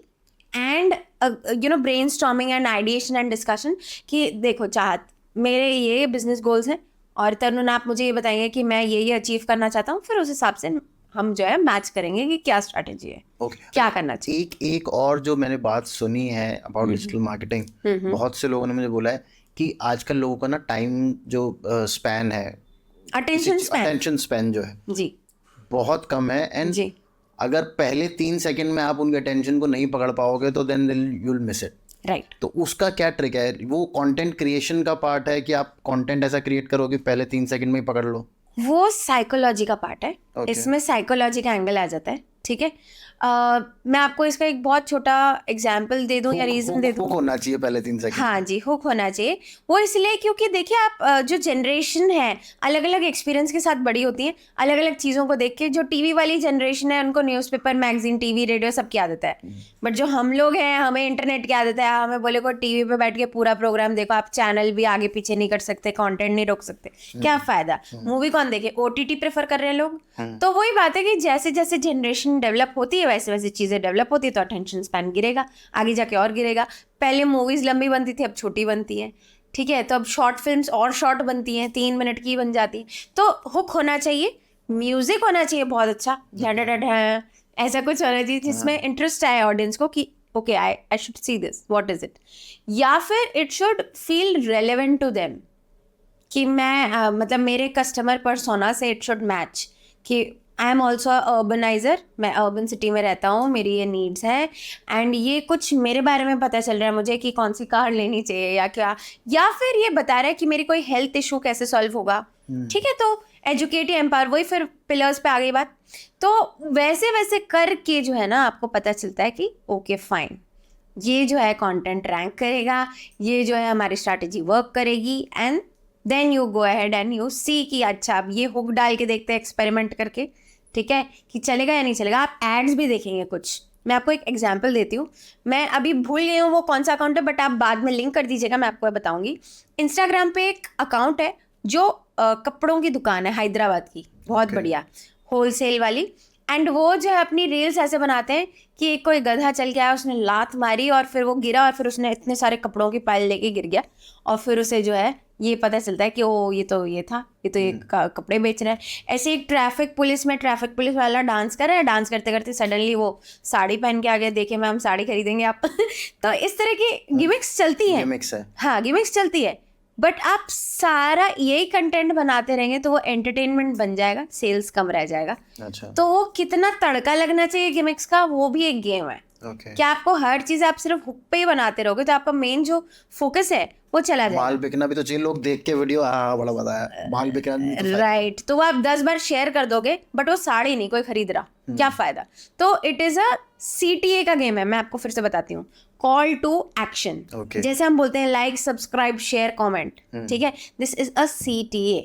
and brainstorming and ideation and discussion, कि देखो चाहत मेरे ये बिजनेस गोल्स हैं और तरुण आप मुझे ये बताएंगे कि मैं ये अचीव करना चाहता हूँ, फिर उस हिसाब से हम जो है मैच करेंगे कि क्या स्ट्रैटेजी है, क्या करना चाहिए। एक और जो मैंने बात सुनी है अबाउट डिजिटल मार्केटिंग, बहुत से लोगों ने मुझे बोला है कि आजकल लोगों का ना टाइम जो स्पैन है, अटेंशन स्पैन जो है जी बहुत कम है, एंड जी, अगर पहले 3 सेकंड में आप उनके अटेंशन को नहीं पकड़ पाओगे तो then you will miss it. Right. तो उसका क्या ट्रिक है? वो कंटेंट क्रिएशन का पार्ट है कि आप कंटेंट ऐसा क्रिएट करो कि पहले 3 सेकंड में ही पकड़ लो? वो साइकोलॉजी का पार्ट है। Okay. इसमें साइकोलॉजी का एंगल आ जाता है। ठीक है, मैं आपको इसका एक बहुत छोटा एग्जाम्पल दे दूं या रीजन दे दूं। हुक होना चाहिए पहले 3 सेकंड। हाँ जी, हुक होना चाहिए। वो इसलिए क्योंकि देखिए आप जो जनरेशन है अलग अलग एक्सपीरियंस के साथ बड़ी होती है, अलग अलग चीज़ों को देख के। जो टीवी वाली जनरेशन है उनको न्यूज़पेपर, मैगजीन, टीवी, रेडियो सब की आदत है, बट जो हम लोग हैं हमें इंटरनेट की आदत है। हमें बोले को टीवी पे बैठ के पूरा प्रोग्राम देखो, आप चैनल भी आगे पीछे नहीं कर सकते, कंटेंट नहीं रोक सकते, क्या फायदा। मूवी कौन देखे, OTT प्रेफर कर रहे हैं लोग। तो वही बात है कि जैसे जैसे जनरेशन डेवलप होती है वैसे वैसे चीज़ें डेवलप होती है, तो अटेंशन स्पैन गिरेगा, आगे जाके और गिरेगा। पहले मूवीज़ लंबी बनती थी, अब छोटी बनती है। ठीक है, तो अब शॉर्ट फिल्म्स और शॉर्ट बनती हैं, 3 मिनट की बन जाती हैं। तो हुक होना चाहिए, म्यूजिक होना चाहिए बहुत अच्छा, ऐसा कुछ होना चाहिए जिसमें इंटरेस्ट आए ऑडियंस को कि okay I should see this, what is it, या फिर it should feel relevant to them. कि मैं मतलब मेरे कस्टमर पर्सोना से इट शुड मैच कि आई एम ऑल्सो अर्बनाइजर, मैं अर्बन सिटी में रहता हूँ, मेरी ये नीड्स है एंड ये कुछ मेरे बारे में पता चल रहा है मुझे कि कौन सी कार लेनी चाहिए या क्या, या फिर ये बता रहा है कि मेरी कोई हेल्थ इशू कैसे सॉल्व होगा। ठीक है, तो एजुकेट या एम्पावर, वही फिर पिलर्स पे आ गई बात। तो वैसे वैसे करके जो है ना आपको पता चलता है कि ओके फाइन, ये जो है कंटेंट रैंक करेगा, ये जो है हमारी स्ट्रैटेजी वर्क करेगी and then you go ahead and you see कि अच्छा अब ये हुक डाल के देखते हैं एक्सपेरिमेंट करके, ठीक है, कि चलेगा या नहीं चलेगा। आप एड्स भी देखेंगे कुछ, मैं आपको एक एग्जांपल देती हूँ, मैं अभी भूल गई हूँ वो कौन सा अकाउंट है, बट आप बाद में लिंक कर दीजिएगा, मैं आपको बताऊंगी। इंस्टाग्राम पे एक अकाउंट है जो कपड़ों की दुकान है हैदराबाद की, बहुत बढ़िया होलसेल वाली, एंड वो जो है अपनी रील्स ऐसे बनाते हैं कि एक कोई गधा चल के आया, उसने लात मारी और फिर वो गिरा और फिर उसने इतने सारे कपड़ों की पाइल लेके गिर गया और फिर उसे जो है ये पता चलता है कि ओ ये तो ये था, ये तो ये कपड़े बेच रहा है। ऐसे एक ट्रैफिक पुलिस वाला डांस कर रहा है, डांस करते करते सडनली वो साड़ी पहन के आ गया, देखे मैम साड़ी खरीदेंगे आप तो इस तरह की गिमिक्स चलती है, गिमिक्स है, हाँ गिमिक्स चलती है। बट आप सारा यही कंटेंट बनाते रहेंगे तो वो एंटरटेनमेंट बन जाएगा, सेल्स कम रह जाएगा। अच्छा, तो वो कितना तड़का लगना चाहिए गिमिक्स का, वो भी एक गेम है। ओके। क्या आपको हर चीज आप सिर्फ हुक पे ही बनाते रहोगे तो आपका मेन जो फोकस है वो चला जाएगा। माल बिकना भी तो चाहिए, लोग देख के वीडियो हाँ बड़ा बताया, माल बिकना भी तो राइट, तो वो आप 10 बार शेयर कर दोगे बट वो साड़ी नहीं कोई खरीद रहा, क्या फायदा। तो इट इज अ CTA का गेम है, मैं आपको फिर से बताती हूँ, कॉल टू एक्शन। Okay. जैसे हम बोलते हैं लाइक सब्सक्राइब शेयर कमेंट, ठीक है, दिस इज अ CTA।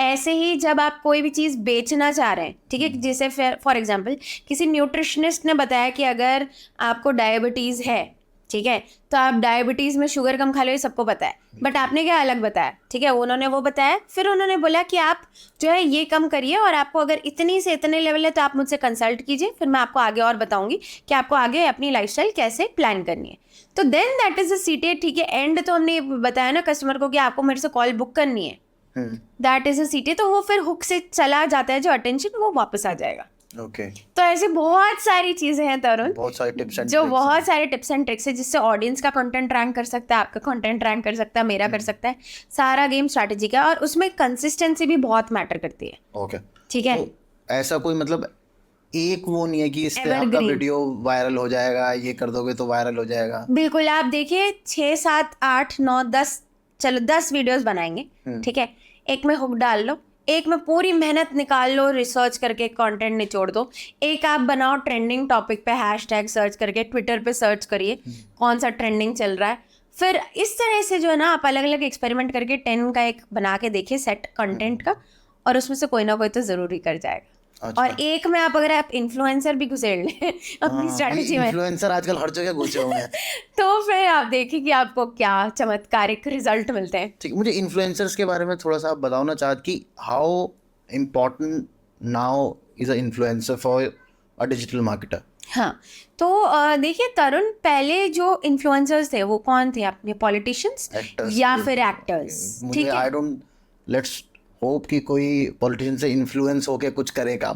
ऐसे ही जब आप कोई भी चीज़ बेचना चाह रहे हैं, ठीक है, जैसे फॉर एग्जांपल किसी न्यूट्रिशनिस्ट ने बताया कि अगर आपको डायबिटीज़ है, ठीक है, तो आप डायबिटीज़ में शुगर कम खा लो, ये सबको पता है, बट आपने क्या अलग बताया, ठीक है, उन्होंने वो बताया, फिर उन्होंने बोला कि आप जो है ये कम करिए और आपको अगर इतनी से इतने लेवल है तो आप मुझसे कंसल्ट कीजिए, फिर मैं आपको आगे और बताऊंगी कि आपको आगे अपनी लाइफस्टाइल कैसे प्लान करनी है। तो then that is a CTA, ठीक है। एंड तो हमने बताया ना कस्टमर को कि आपको मेरे से कॉल बुक करनी है, दैट इज अ CTA। तो वो फिर हुक से चला जाता है जो अटेंशन, वो वापस आ जाएगा। ओके। तो ऐसे बहुत सारी चीजें हैं तरुण, बहुत सारे टिप्स एंड जो बहुत सारे टिप्स एंड ट्रिक्स है जिससे ऑडियंस का कंटेंट रैंक कर सकता है, आपका कंटेंट रैंक कर सकता है, मेरा कर सकता है। सारा गेम स्ट्रैटेजी का, और उसमें कंसिस्टेंसी भी बहुत मैटर करती है। ओके, ठीक है, तो ऐसा कोई मतलब एक वो नहीं है कि इससे आपका Evergreen। वीडियो वायरल हो जाएगा, ये कर दोगे तो वायरल हो जाएगा। बिल्कुल। आप देखिए 6 7 8 9 10, चलो 10 वीडियोस बनाएंगे, ठीक है, एक में हुक डाल लो, एक में पूरी मेहनत निकाल लो, रिसर्च करके कंटेंट निचोड़ दो, एक आप बनाओ ट्रेंडिंग टॉपिक पे हैशटैग सर्च करके, ट्विटर पे सर्च करिए कौन सा ट्रेंडिंग चल रहा है, फिर इस तरह से जो है ना आप अलग अलग एक्सपेरिमेंट करके 10 का एक बना के देखिए सेट कंटेंट का, और उसमें से कोई ना कोई तो जरूर ही कर जाएगा। अच्छा। और एक में आप अगर आप इन्फ्लुएंसर भी घुसेड़ लें अपनी स्ट्रैटेजी में, इन्फ्लुएंसर आजकल हर जगह घुसे हुए हैं तो फिर आप देखिए कि आपको क्या चमत्कारिक रिजल्ट मिलते हैं। ठीक, मुझे इन्फ्लुएंसर्स के बारे में थोड़ा सा आप बताओ ना चाहत कि how important now is a influencer for a digital marketer. हाँ, तो देखिए तरुण, पहले जो इन्फ्लुएंसर्स थे वो कौन थे, अपने पॉलिटिशियंस या फिर एक्टर्स, मुझे ठीक है। आई डोंट, लेट्स होप कि कोई पॉलिटिशियन से इन्फ्लुएंस होके कुछ करेगा।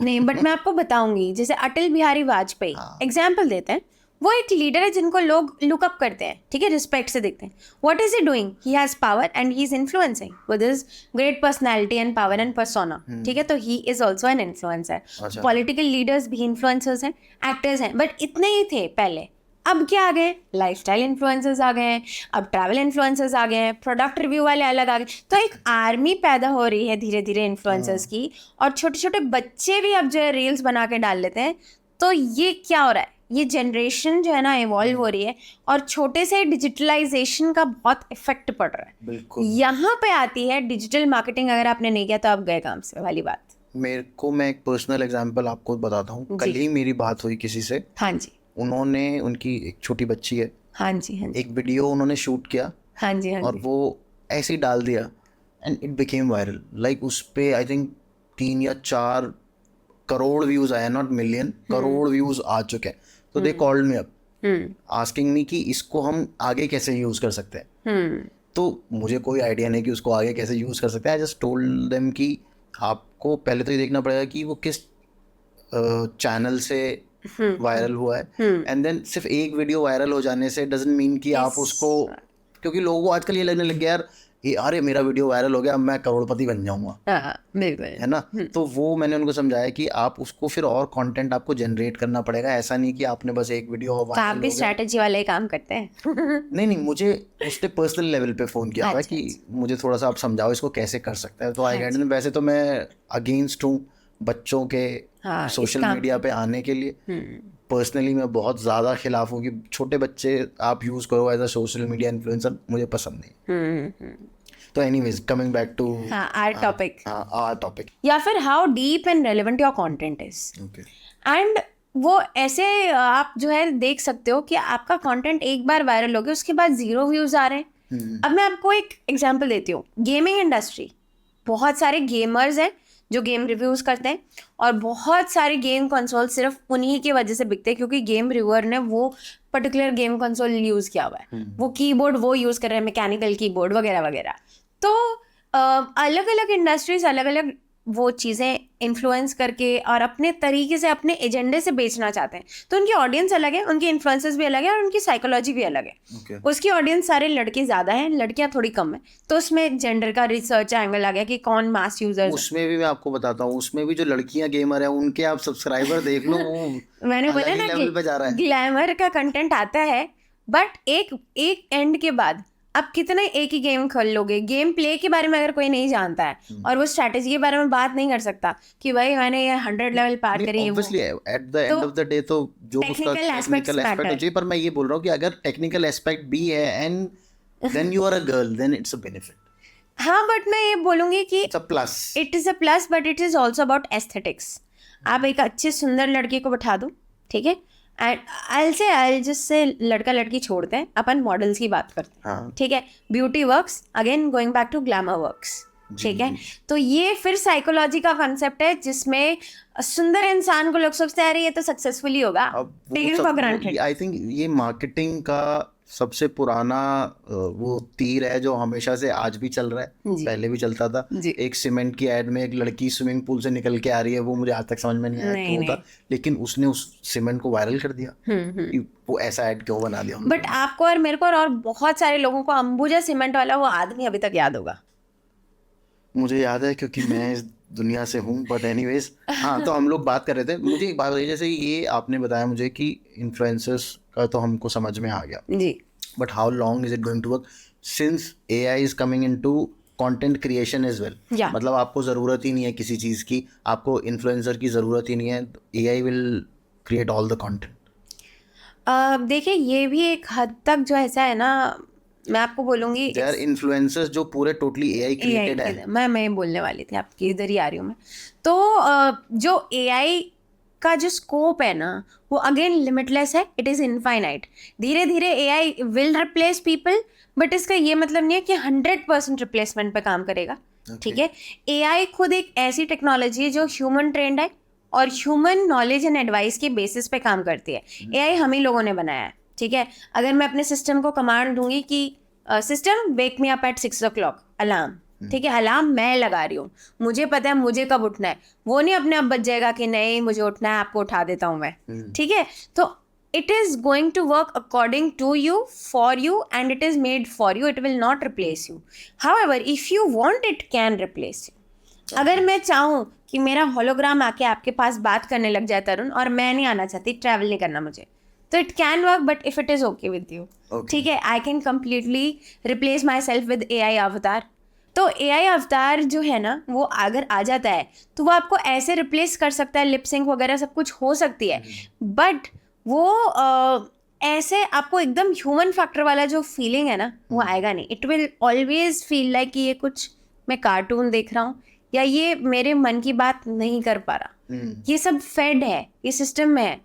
नहीं, बट मैं आपको बताऊंगी, जैसे अटल बिहारी वाजपेयी एग्जाम्पल देते हैं, वो एक लीडर है जिनको लोग लुकअप करते हैं, ठीक है, रिस्पेक्ट से देखते हैं। What is he doing, he has power and he is influencing with his great personality and power and persona, ठीक है, तो he is also an influencer. Political leaders भी इन्फ्लुएंसर्स हैं, एक्टर्स हैं, बट इतने ही थे पहले। अब क्या आ गए, लाइफस्टाइल इन्फ्लुएंसर्स आ गए हैं, अब ट्रैवल इन्फ्लुएंसर्स आ गए हैं, प्रोडक्ट रिव्यू वाले अलग आ गए, तो एक आर्मी पैदा हो रही है धीरे धीरे इन्फ्लुएंसर्स की, और छोटे छोटे बच्चे भी अब जो है रील्स बना के डाल लेते हैं। तो ये क्या हो रहा है, ये जनरेशन जो है ना इवॉल्व हो रही है, और छोटे से डिजिटलाइजेशन का बहुत इफेक्ट पड़ रहा है। बिल्कुल, यहाँ पे आती है डिजिटल मार्केटिंग, अगर आपने नहीं किया तो आप गए काम से वाली बात। मेरे को, मैं एक पर्सनल एग्जांपल आपको बताता हूँ। कल ही मेरी बात हुई किसी से, हाँ जी, उन्होंने, उनकी एक छोटी बच्ची है, हाँ जी, हाँ जी, एक वीडियो उन्होंने शूट किया, हाँ जी, हाँ और जी, वो ऐसे ही डाल दिया and it became viral. Like उस पे आई थिंक 3 या 4 करोड़ व्यूज आए, नॉट मिलियन, करोड़ व्यूज आ चुके हैं। तो they called me up asking me कि इसको हम आगे कैसे यूज कर सकते हैं। तो मुझे कोई आइडिया नहीं कि उसको आगे कैसे यूज कर सकते हैं। आई जस्ट टोल्ड देम कि आपको पहले तो ये देखना पड़ेगा कि वो किस चैनल से वायरल हुआ है, एंड देन सिर्फ एक वीडियो वायरल हो जाने से डजंट मीन कि आप उसको, क्योंकि लोगों को आजकल ये लगने लग गया यार ये अरे मेरा वीडियो वायरल हो गया, अब मैं करोड़पति बन जाऊंगा, हाँ बिल्कुल। है ना। तो वो मैंने उनको समझाया कि आप उसको फिर और कंटेंट आपको जनरेट करना पड़ेगा, ऐसा नहीं कि आपने बस एक वीडियो तो आप वायरल भी हो गया। स्ट्रैटेजी वाला ही काम करते हैं। नहीं नहीं, मुझे उसने पर्सनल लेवल पे फ़ोन किया था अच्छा, कि मुझे थोड़ा सा आप समझाओ इसको कैसे कर सकता है। तो आई अच्छा। गाइड, वैसे तो मैं अगेंस्ट हूँ बच्चों के हाँ, इस सोशल काम मीडिया पे आने के लिए। पर्सनली मैं बहुत ज़्यादा खिलाफ हूँ कि छोटे बच्चे आप यूज़ करो as a social media influencer, मुझे पसंद नहीं। तो एनीवेज, कमिंग बैक टू हाँ आर टॉपिक, आवर टॉपिक। या फिर how deep and relevant your content is. Okay, and वो ऐसे आप जो है देख सकते हो कि आपका कंटेंट एक बार वायरल हो गया, उसके बाद 0 व्यूज आ रहे हैं। अब मैं आपको एक एग्जांपल देती हूँ। गेमिंग इंडस्ट्री, बहुत सारे गेमर्स हैं जो गेम रिव्यूज करते हैं, और बहुत सारे गेम कंसोल सिर्फ उन्हीं की वजह से बिकते हैं क्योंकि गेम रिव्यूअर ने वो पर्टिकुलर गेम कंसोल यूज किया हुआ है, वो कीबोर्ड वो यूज कर रहे हैं, मैकेनिकल कीबोर्ड वगैरह वगैरह। तो अलग अलग इंडस्ट्रीज अलग अलग वो चीज़ें इन्फ्लुएंस करके और अपने तरीके से अपने एजेंडे से बेचना चाहते हैं। तो उनकी ऑडियंस अलग है, उनके इन्फ्लुएंसेस भी अलग है, और उनकी साइकोलॉजी भी अलग है। ओके। उसकी ऑडियंस सारे लड़के ज़्यादा हैं, लड़कियां थोड़ी कम है। तो उसमें जेंडर का रिसर्च एंगल आ गया कि कौन मास यूजर्स। उसमें भी मैं आपको बताता हूँ, उसमें भी जो लड़कियां गेमर हैं उनके आप सब्सक्राइबर देख लो, वो मैंने बोला अलग ही ना लेवल पे जा रहा है। ग्लैमर का कंटेंट आता है, बट एक एक एंड के बाद आप कितने एक ही गेम खोल लोगे। गेम प्ले के बारे में अगर कोई नहीं जानता है और वो स्ट्रैटेजी के बारे में बात नहीं कर सकता कि भाई मैंने ये 100 लेवल पार करी है, obviously at the end of the day तो जो उसका technical aspects technical aspect matter. हो चाहिए, पर मैं ये बोल रहा हूँ कि अगर टेक्निकल एस्पेक्ट भी है and then you are a girl, then it's a benefit, हाँ बट मैं ये बोलूंगी कि it's a plus. It is a plus, but it is also about aesthetics. आप एक अच्छी सुंदर लड़की को बैठा दो, ठीक है, एंड आई जिससे लड़का लड़की छोड़ते हैं, अपन मॉडल्स की बात करते हैं, हाँ। ठीक है। Beauty works, again going back to glamour works, ठीक है। तो ये फिर साइकोलॉजी का कंसेप्ट है जिसमें सुंदर इंसान को लोग सोचते हैं अरे ये तो सक्सेसफुली होगा, taken for granted. I think ये मार्केटिंग का सबसे पुराना वो तीर है जो हमेशा से आज भी चल रहा है, जी। पहले भी चलता था। जी। एक सीमेंट की एड में एक लड़की स्विमिंग पूल से निकल के आ रही है, वो मुझे आज तक समझ में नहीं आया नहीं, क्यों था, लेकिन उसने उस सीमेंट को वायरल कर दिया। कि वो ऐसा ऐड क्यों बना दिया उन्होंने? बट आपको और मेरे को और बहुत सारे लोगों को अंबुजा सीमेंट वाला वो आदमी अभी तक याद होगा। मुझे याद है क्योंकि मैं इस दुनिया से हूँ, बट एनीवेज। हाँ, तो हम लोग बात कर रहे थे, मुझे एक बात बताइए, जैसे ये आपने बताया मुझे कि इन्फ्लुएंसर्स का तो हमको समझ में आ गया, जी। but how long is it going to work since AI is coming into content creation as well? Yeah. मतलब आपको ज़रूरत ही नहीं है किसी चीज़ की, आपको इन्फ्लुएंसर की ज़रूरत ही नहीं है, AI will create all the content. देखिए ये भी एक हद तक जो ऐसा है ना, मैं आपको बोलूँगी There are influencers जो पूरे totally AI created है। मैं बोलने वाली थी, आपकी इधर ही आ रही हूँ मैं। तो जो AI का जो स्कोप है ना, वो अगेन लिमिटलेस है, इट इज़ इनफाइनाइट। धीरे धीरे AI will replace people, but इसका ये मतलब नहीं है कि 100% रिप्लेसमेंट पे काम करेगा, ठीक है। AI खुद एक ऐसी टेक्नोलॉजी है जो ह्यूमन ट्रेंड है और ह्यूमन नॉलेज एंड एडवाइस के बेसिस पे काम करती है। AI हम ही लोगों ने बनाया है, ठीक है। अगर मैं अपने सिस्टम को कमांड दूंगी कि system wake me up at 6 o'clock alarm, ठीक है, अलार्म मैं लगा रही हूँ, मुझे पता है मुझे कब उठना है, वो नहीं अपने आप बच जाएगा कि नहीं मुझे उठना है, आपको उठा देता हूँ मैं, ठीक है। तो it is going to work according to you, for you, and it is made for you. It will not replace you. However, if you want, it can replace you. अगर मैं चाहूँ कि मेरा होलोग्राम आके आपके पास बात करने लग जाए तरुण, और मैं नहीं आना चाहती, ट्रैवल नहीं करना मुझे, तो it can work, but if it is okay with you, ठीक है, I can completely replace my self with AI अवतार। तो AI अवतार जो है ना, वो अगर आ जाता है तो वो आपको ऐसे रिप्लेस कर सकता है, लिपसिंक वगैरह सब कुछ हो सकती है, बट वो ऐसे आपको एकदम ह्यूमन फैक्टर वाला जो फीलिंग है ना, वो आएगा नहीं। It will always feel like कि ये कुछ मैं कार्टून देख रहा हूँ, या ये मेरे मन की बात नहीं कर पा रहा। ये सब फेड है, ये सिस्टम में है,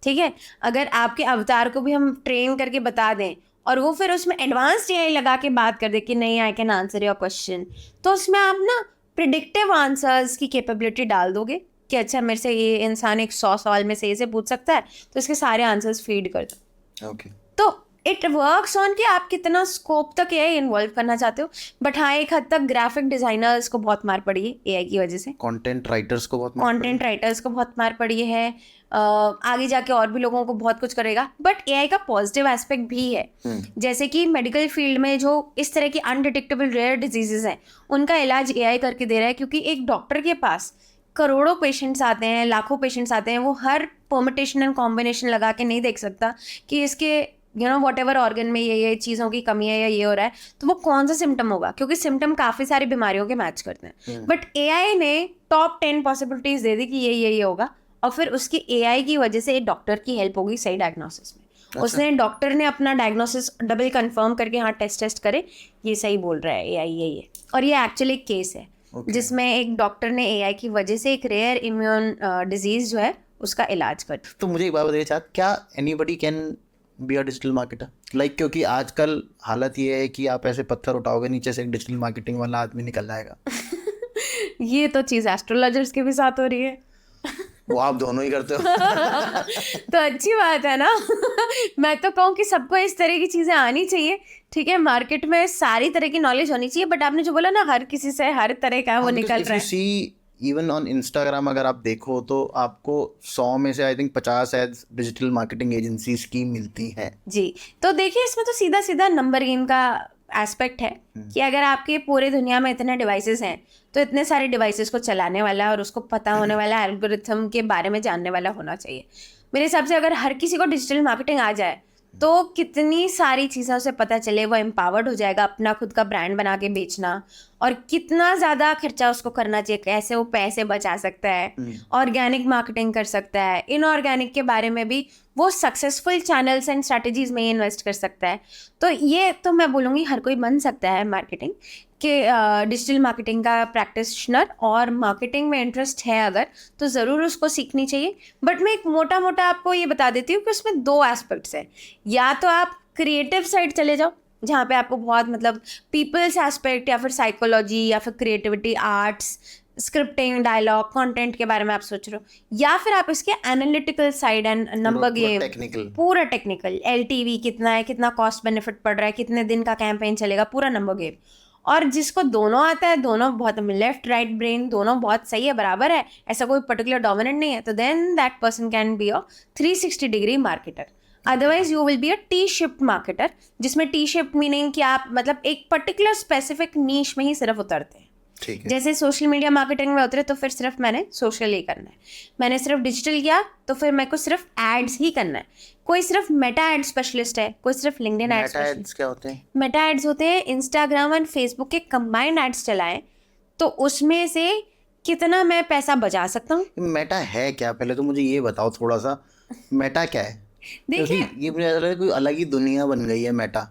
ठीक है। अगर आपके अवतार को भी हम ट्रेन करके बता दें और वो फिर उसमें एडवांस्ड AI लगा के बात कर दे कि नहीं I can answer your question, तो उसमें आप ना प्रिडिक्टिव आंसर्स की कैपेबिलिटी डाल दोगे कि अच्छा मेरे से ये इंसान 100 सवाल में से पूछ सकता है, तो इसके सारे आंसर्स फीड कर दो। Okay. तो इट वर्क्स ऑन कि आप कितना स्कोप तक एआई इन्वॉल्व करना चाहते हो. बट हाँ, एक हद तक ग्राफिक डिजाइनर्स को बहुत मार पड़ी है एआई की वजह से. कंटेंट राइटर्स को बहुत कंटेंट राइटर्स को बहुत मार पड़ी है. आगे जाके और भी लोगों को बहुत कुछ करेगा. बट एआई का पॉजिटिव एस्पेक्ट भी है. जैसे कि मेडिकल फील्ड में जो इस तरह की अनडिटेक्टेबल रेयर डिजीजेस हैं, उनका इलाज एआई करके दे रहा है. क्योंकि एक डॉक्टर के पास करोड़ों पेशेंट्स आते हैं, लाखों पेशेंट्स आते हैं, वो हर परमिटेशन एंड कॉम्बिनेशन लगा के नहीं देख सकता कि इसके वॉट एवर ऑर्गन में ये चीज़ों की कमी है या ये हो रहा है, तो वो कौन सा सिम्टम होगा, क्योंकि सिम्टम काफ़ी सारी बीमारियों के मैच करते हैं. बट एआई ने टॉप 10 पॉसिबिलिटीज दे दी कि ये होगा, और फिर उसकी एआई की वजह से डॉक्टर की हेल्प होगी सही डायग्नोसिस में. अच्छा. उसने डॉक्टर ने अपना डायग्नोसिस डबल कंफर्म करके हाँ टेस्ट करे ये सही बोल रहा है एआई यही है. और ये एक्चुअली एक केस है जिसमें एक डॉक्टर ने एआई की वजह से एक रेयर इम्यून डिजीज जो है उसका इलाज कर. तो मुझे एक बात बताइए चाहत, क्या anybody can be a digital marketer? Like क्योंकि आजकल हालत ये है कि आप ऐसे पत्थर उठाओगे, नीचे से एक डिजिटल मार्केटिंग वाला आदमी निकल जाएगा. ये तो चीज़ एस्ट्रोलॉजर्स के भी साथ हो रही है. वो आप दोनों ही करते हो. तो अच्छी बात है ना. मैं तो कहूँ कि सबको इस तरह की चीज़ें आनी चाहिए. ठीक है, मार्केट में सारी तरह की नॉलेज होनी चाहिए. बट आपने जो बोला ना, हर किसी से हर तरह का वो निकल रहा है. इवन ऑन इंस्टाग्राम अगर आप देखो तो आपको 100 में से I think 50 ads digital marketing agencies की मिलती हैं. जी, तो देखिए इसमें तो सीधा सीधा नंबर गेम का एस्पेक्ट है कि अगर आपके पूरे दुनिया में इतने डिवाइसेस हैं तो इतने सारे डिवाइसेस को चलाने वाला और उसको पता होने वाला एल्गोरिथम के बारे में जानने वाला होना चाहिए. मेरे हिसाब से अगर हर किसी को डिजिटल मार्केटिंग आ जाए तो कितनी सारी चीज़ों से पता चले, वो एम्पावर्ड हो जाएगा अपना खुद का ब्रांड बना के बेचना. और कितना ज़्यादा खर्चा उसको करना चाहिए, कैसे वो पैसे बचा सकता है, ऑर्गेनिक मार्केटिंग कर सकता है, इनऑर्गेनिक के बारे में भी वो सक्सेसफुल चैनल्स एंड स्ट्रैटेजीज में इन्वेस्ट कर सकता है. तो ये तो मैं बोलूँगी हर कोई बन सकता है मार्केटिंग के डिजिटल मार्केटिंग का प्रैक्टिशनर. और मार्केटिंग में इंटरेस्ट है अगर, तो ज़रूर उसको सीखनी चाहिए. बट मैं एक मोटा मोटा आपको ये बता देती हूँ कि उसमें 2 एस्पेक्ट्स हैं. या तो आप क्रिएटिव साइड चले जाओ जहाँ पे आपको बहुत पीपल्स एस्पेक्ट या फिर साइकोलॉजी या फिर creativity, arts, scripting, dialogue, content के बारे में आप सोच रहे हो. या फिर आप इसके analytical side and number game, पूरा टेक्निकल, एलटीवी कितना है, कितना कॉस्ट बेनिफिट पड़ रहा है, कितने दिन का कैंपेन चलेगा, पूरा नंबर गेम. और जिसको दोनों आता है, दोनों बहुत लेफ्ट राइट ब्रेन दोनों बहुत सही है, बराबर है, ऐसा कोई पर्टिकुलर डोमिनेंट नहीं है, तो then that person can be a 360 degree marketer. Otherwise you will be a T shift marketer, जिसमें टी शिफ्ट मीनिंग कि आप एक पर्टिकुलर स्पेसिफिक नीश में ही सिर्फ उतरते हैं. ठीक है. जैसे सोशल मीडिया मार्केटिंग में उतरे तो फिर सिर्फ मैंने सोशल ही करना है, मैंने सिर्फ डिजिटल किया तो फिर मेरे को सिर्फ एड्स ही करना है. कोई सिर्फ मेटा एड स्पेशलिस्ट है, कोई सिर्फ लिंक्डइन एड स्पेशलिस्ट. एड्स क्या होते हैं? मेटा एड्स होते हैं इंस्टाग्राम एंड फेसबुक के कंबाइंड एड्स चलाएं तो उसमें से कितना मैं पैसा बचा सकता हूँ. मेटा है क्या, पहले तो मुझे ये बताओ थोड़ा सा, मेटा क्या है? देखिए, ये मुझे लग रहा है कोई अलग ही दुनिया बन गई है मेटा.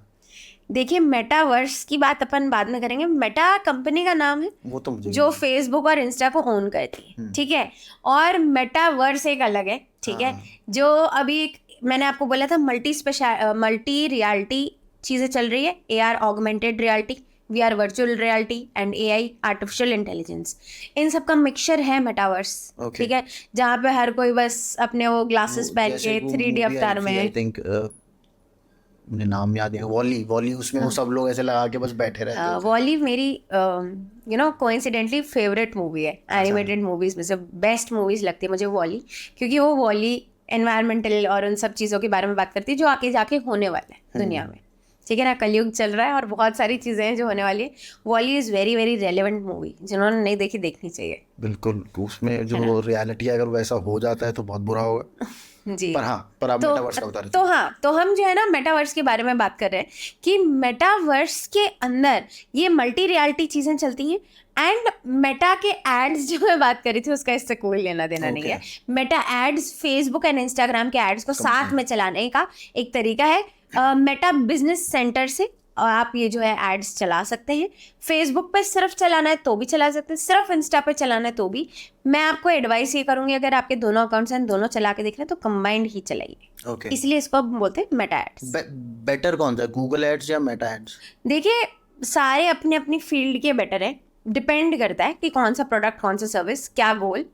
देखिए मेटावर्स की बात अपन बाद में करेंगे. मेटा कंपनी का नाम है, वो तो मुझे जो फेसबुक और इंस्टा को ओन करती है. ठीक है, और मेटावर्स एक अलग है. ठीक है, जो अभी मैंने आपको बोला था मल्टी रियलिटी चीज़ें चल रही है, AR augmented reality, VR virtual reality and AI artificial intelligence, इन सब का मिक्सचर है मेटावर्स. ठीक है, जहाँ पे हर कोई बस अपने वो ग्लासेस पहन के 3D अवतार में, आई थिंक मुझे नाम याद है, वॉली उसमें वो सब लोग ऐसे लगा के बस बैठे रहते हैं. वॉली मेरी कोइंसिडेंटली फेवरेट मूवी है. एनिमेटेड मूवीज में से बेस्ट मूवीज लगती है मुझे वॉली, क्योंकि वो वॉली एनवायरमेंटल और उन सब चीज़ों के बारे में बात करती है जो आगे जाके होने वाला है दुनिया में. ठीक है ना, कलयुग चल रहा है और बहुत सारी चीज़ें हैं जो होने वाली है. Wally is very very relevant movie, जिन्होंने नहीं देखी देखनी चाहिए. बिल्कुल, उसमें जो रियलिटी अगर वैसा हो जाता है तो बहुत बुरा होगा. जी, पर आप मेटावर्स का बता रहे थे. तो हम जो है ना मेटावर्स के बारे में बात कर रहे हैं कि मेटावर्स के अंदर ये मल्टी रियलिटी चीज़ें चलती हैं. एंड मेटा के एड्स जो मैं बात कर रही थी उसका इससे कोई लेना देना नहीं है. Meta ads Facebook and Instagram के एड्स को साथ में चलाने का एक तरीका है. मेटा बिजनेस सेंटर से आप ये जो है एड्स चला सकते हैं. फेसबुक पे सिर्फ चलाना है तो भी चला सकते हैं, सिर्फ इंस्टा पे चलाना है तो भी. मैं आपको एडवाइस ये करूंगी, अगर आपके दोनों अकाउंट्स हैं, दोनों चला के देख रहे हैं तो कंबाइंड ही चलाइए. इसलिए इसको हम बोलते हैं मेटा एड्स. बेटर कौन सा, गूगल एड्स या मेटा एड्स? देखिए, सारे अपनी अपनी फील्ड के बेटर है. डिपेंड करता है कि कौन सा प्रोडक्ट, कौन सा सर्विस, क्या गोल.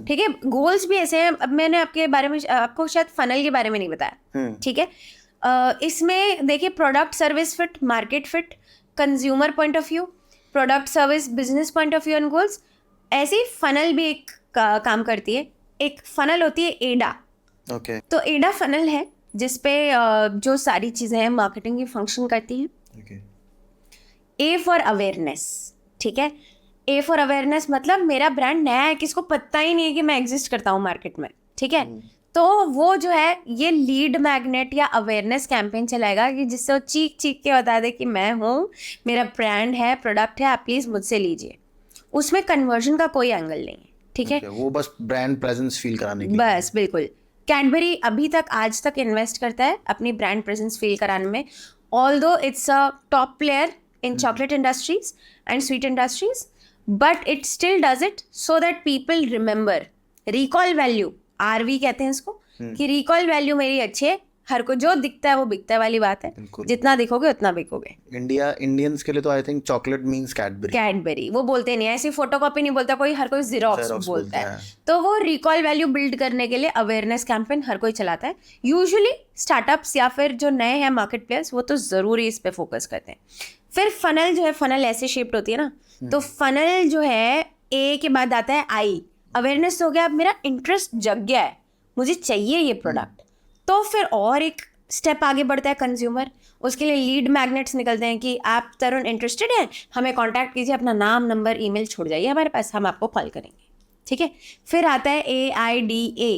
ठीक है, गोल्स भी ऐसे हैं. अब मैंने आपके बारे में आपको शायद फनल के बारे में नहीं बताया. ठीक है, इसमें देखिए product service fit, market fit, consumer point of view, product service business point of view and goals. ऐसे ही फनल भी एक काम करती है। एक फनल होती है एडा। ओके तो एडा फनल है जिसपे जो सारी चीज़ें हैं मार्केटिंग की फंक्शन करती हैं। ओके ए फॉर अवेयरनेस, ठीक है। ए फॉर अवेयरनेस मतलब मेरा ब्रांड नया है, किसको पता ही नहीं है कि मैं एग्जिस्ट करता हूँ मार्केट में, ठीक है। तो वो जो है ये लीड मैग्नेट या अवेयरनेस कैंपेन चलाएगा कि जिससे वो चीख चीख के बता दे कि मैं हूँ, मेरा ब्रांड है, प्रोडक्ट है, आप प्लीज़ मुझसे लीजिए। उसमें कन्वर्जन का कोई एंगल नहीं है, ठीक है। वो बस ब्रांड प्रेजेंस फील कराने की। बस बिल्कुल। कैडबरी अभी तक आज तक इन्वेस्ट करता है अपनी ब्रांड प्रेजेंस फील कराने में, although it's a top player in chocolate industries and sweet industries, but it still does it so that people remember. Recall value, RV कहते हैं इसको, कि रिकॉल वैल्यू मेरी अच्छी है, हर को जो दिखता है वो बिकता है वाली बात है। बिल्कुल। जितना दिखोगे उतना बिकोगे। इंडियंस के लिए तो I think chocolate means Cadbury. Cadbury वो बोलते नहीं है, ऐसी फोटोकॉपी नहीं बोलता कोई, हर कोई जीरोक्स Xerox बोलता बोलता है। है। तो वो रिकॉल वैल्यू बिल्ड करने के लिए अवेयरनेस कैंपेन हर कोई चलाता है। यूजुअली स्टार्टअप्स या फिर जो नए हैं मार्केट प्लेयर्स वो तो ज़रूरी इस पे फोकस करते हैं। फिर फनल जो है, फनल ऐसे शेप्ड होती है ना, तो फनल जो है ए के बाद आता है आई। अवेयरनेस हो गया, अब मेरा इंटरेस्ट जग गया है, मुझे चाहिए ये प्रोडक्ट। तो फिर और एक स्टेप आगे बढ़ता है कंज्यूमर। उसके लिए लीड मैग्नेट्स निकलते हैं कि आप तरुण इंटरेस्टेड हैं, हमें कांटेक्ट कीजिए, अपना नाम नंबर ईमेल छोड़ जाइए हमारे पास, हम आपको कॉल करेंगे, ठीक है। फिर आता है AIDA,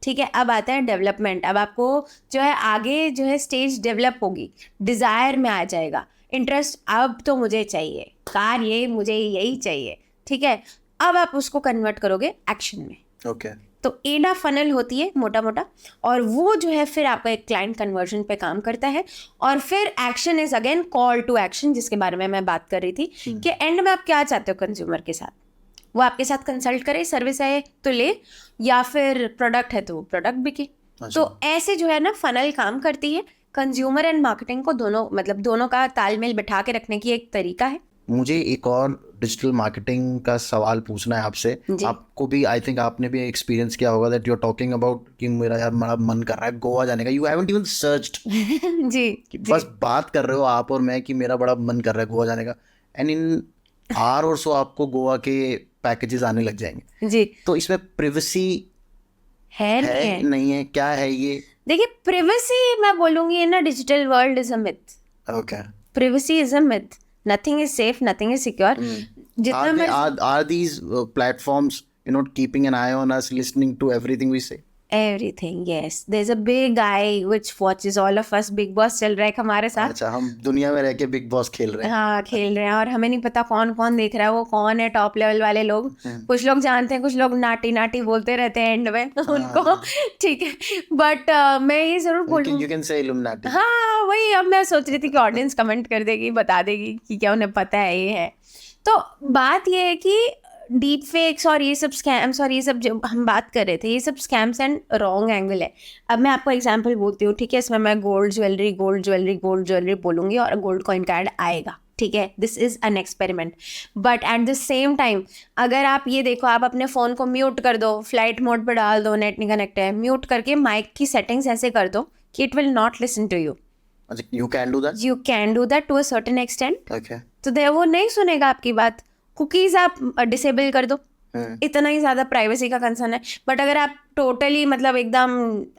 ठीक है। अब आता है डेवलपमेंट। अब आपको जो है आगे जो है स्टेज डेवलप होगी, डिज़ायर में आ जाएगा इंटरेस्ट। अब तो मुझे चाहिए कार, ये मुझे यही चाहिए, ठीक है। अब आप उसको कन्वर्ट करोगे एक्शन में। ओके तो एडा फनल होती है मोटा मोटा, और वो जो है फिर आपका एक क्लाइंट कन्वर्जन पे काम करता है। और फिर action is again call to action, जिसके बारे में मैं बात कर रही थी कि एंड में आप क्या चाहते हो कंज्यूमर के साथ। वो आपके साथ कंसल्ट करे, सर्विस है तो ले, या फिर प्रोडक्ट है तो प्रोडक्ट बिके। तो ऐसे जो है ना फनल काम करती है। कंज्यूमर एंड मार्केटिंग को दोनों मतलब दोनों का तालमेल बिठा के रखने की एक तरीका है। मुझे एक और डिजिटल मार्केटिंग का सवाल पूछना है आपसे। आपको भी आई थिंक आपने भी एक्सपीरियंस किया होगा that you are talking about कि मेरा यार बड़ा मन कर रहा है गोवा जाने का, यू हैवंट इवन सर्च्ड जी, बस बात कर रहे हो आप और मैं कि मेरा बड़ा मन कर रहा है गोवा जाने का, एंड इन आवर और सो आपको गोवा के पैकेजेस आने लग जाएंगे जी। तो इसमें प्रिवेसी है नहीं है, क्या है ये? देखिए प्रिवेसी मैं बोलूंगी in a digital world is a myth. Okay Privacy is a myth. Nothing is safe, nothing is secure. जितना are these platforms keeping an eye on us, listening to everything we say? Everything, yes. There's a big guy which watches all of us. Big Boss चल रहा है हमारे साथ। अच्छा, हम दुनिया में रह के बिग बॉस खेल रहे हैं। हाँ खेल रहे हैं, और हमें नहीं पता कौन कौन देख रहा है, वो कौन है टॉप लेवल वाले लोग। कुछ लोग जानते हैं, कुछ लोग नाटी नाटी बोलते रहते हैं एंड में उनको, ठीक है। बट मैं ये जरूर बोलूँ, You can say Illuminati. हाँ वही। अब मैं सोच रही थी कि ऑडियंस कमेंट कर देगी, बता देगी कि क्या उन्हें पता है ये है। तो बात ये है कि डीप फेक्स और ये सब स्कैम्स और ये सब जो हम बात कर रहे थे, ये सब स्कैम्स एंड रॉन्ग एंगल है। अब मैं आपको एग्जांपल बोलती हूँ, ठीक है। इसमें मैं गोल्ड ज्वेलरी बोलूँगी और गोल्ड कॉइन का ऐड आएगा, ठीक है। This is an experiment, but at the same time अगर आप ये देखो, आप अपने फ़ोन को म्यूट कर दो, फ्लाइट मोड पर डाल दो, नेट नहीं कनेक्ट है, म्यूट करके माइक की सेटिंग्स ऐसे कर दो कि it will not listen to you. You can do that? You can do that to a certain extent. Okay. तो वो नहीं सुनेगा आपकी बात। कुकीज़ आप डिसेबल कर दो, इतना ही ज़्यादा प्राइवेसी का कंसर्न है। बट अगर आप टोटली मतलब एकदम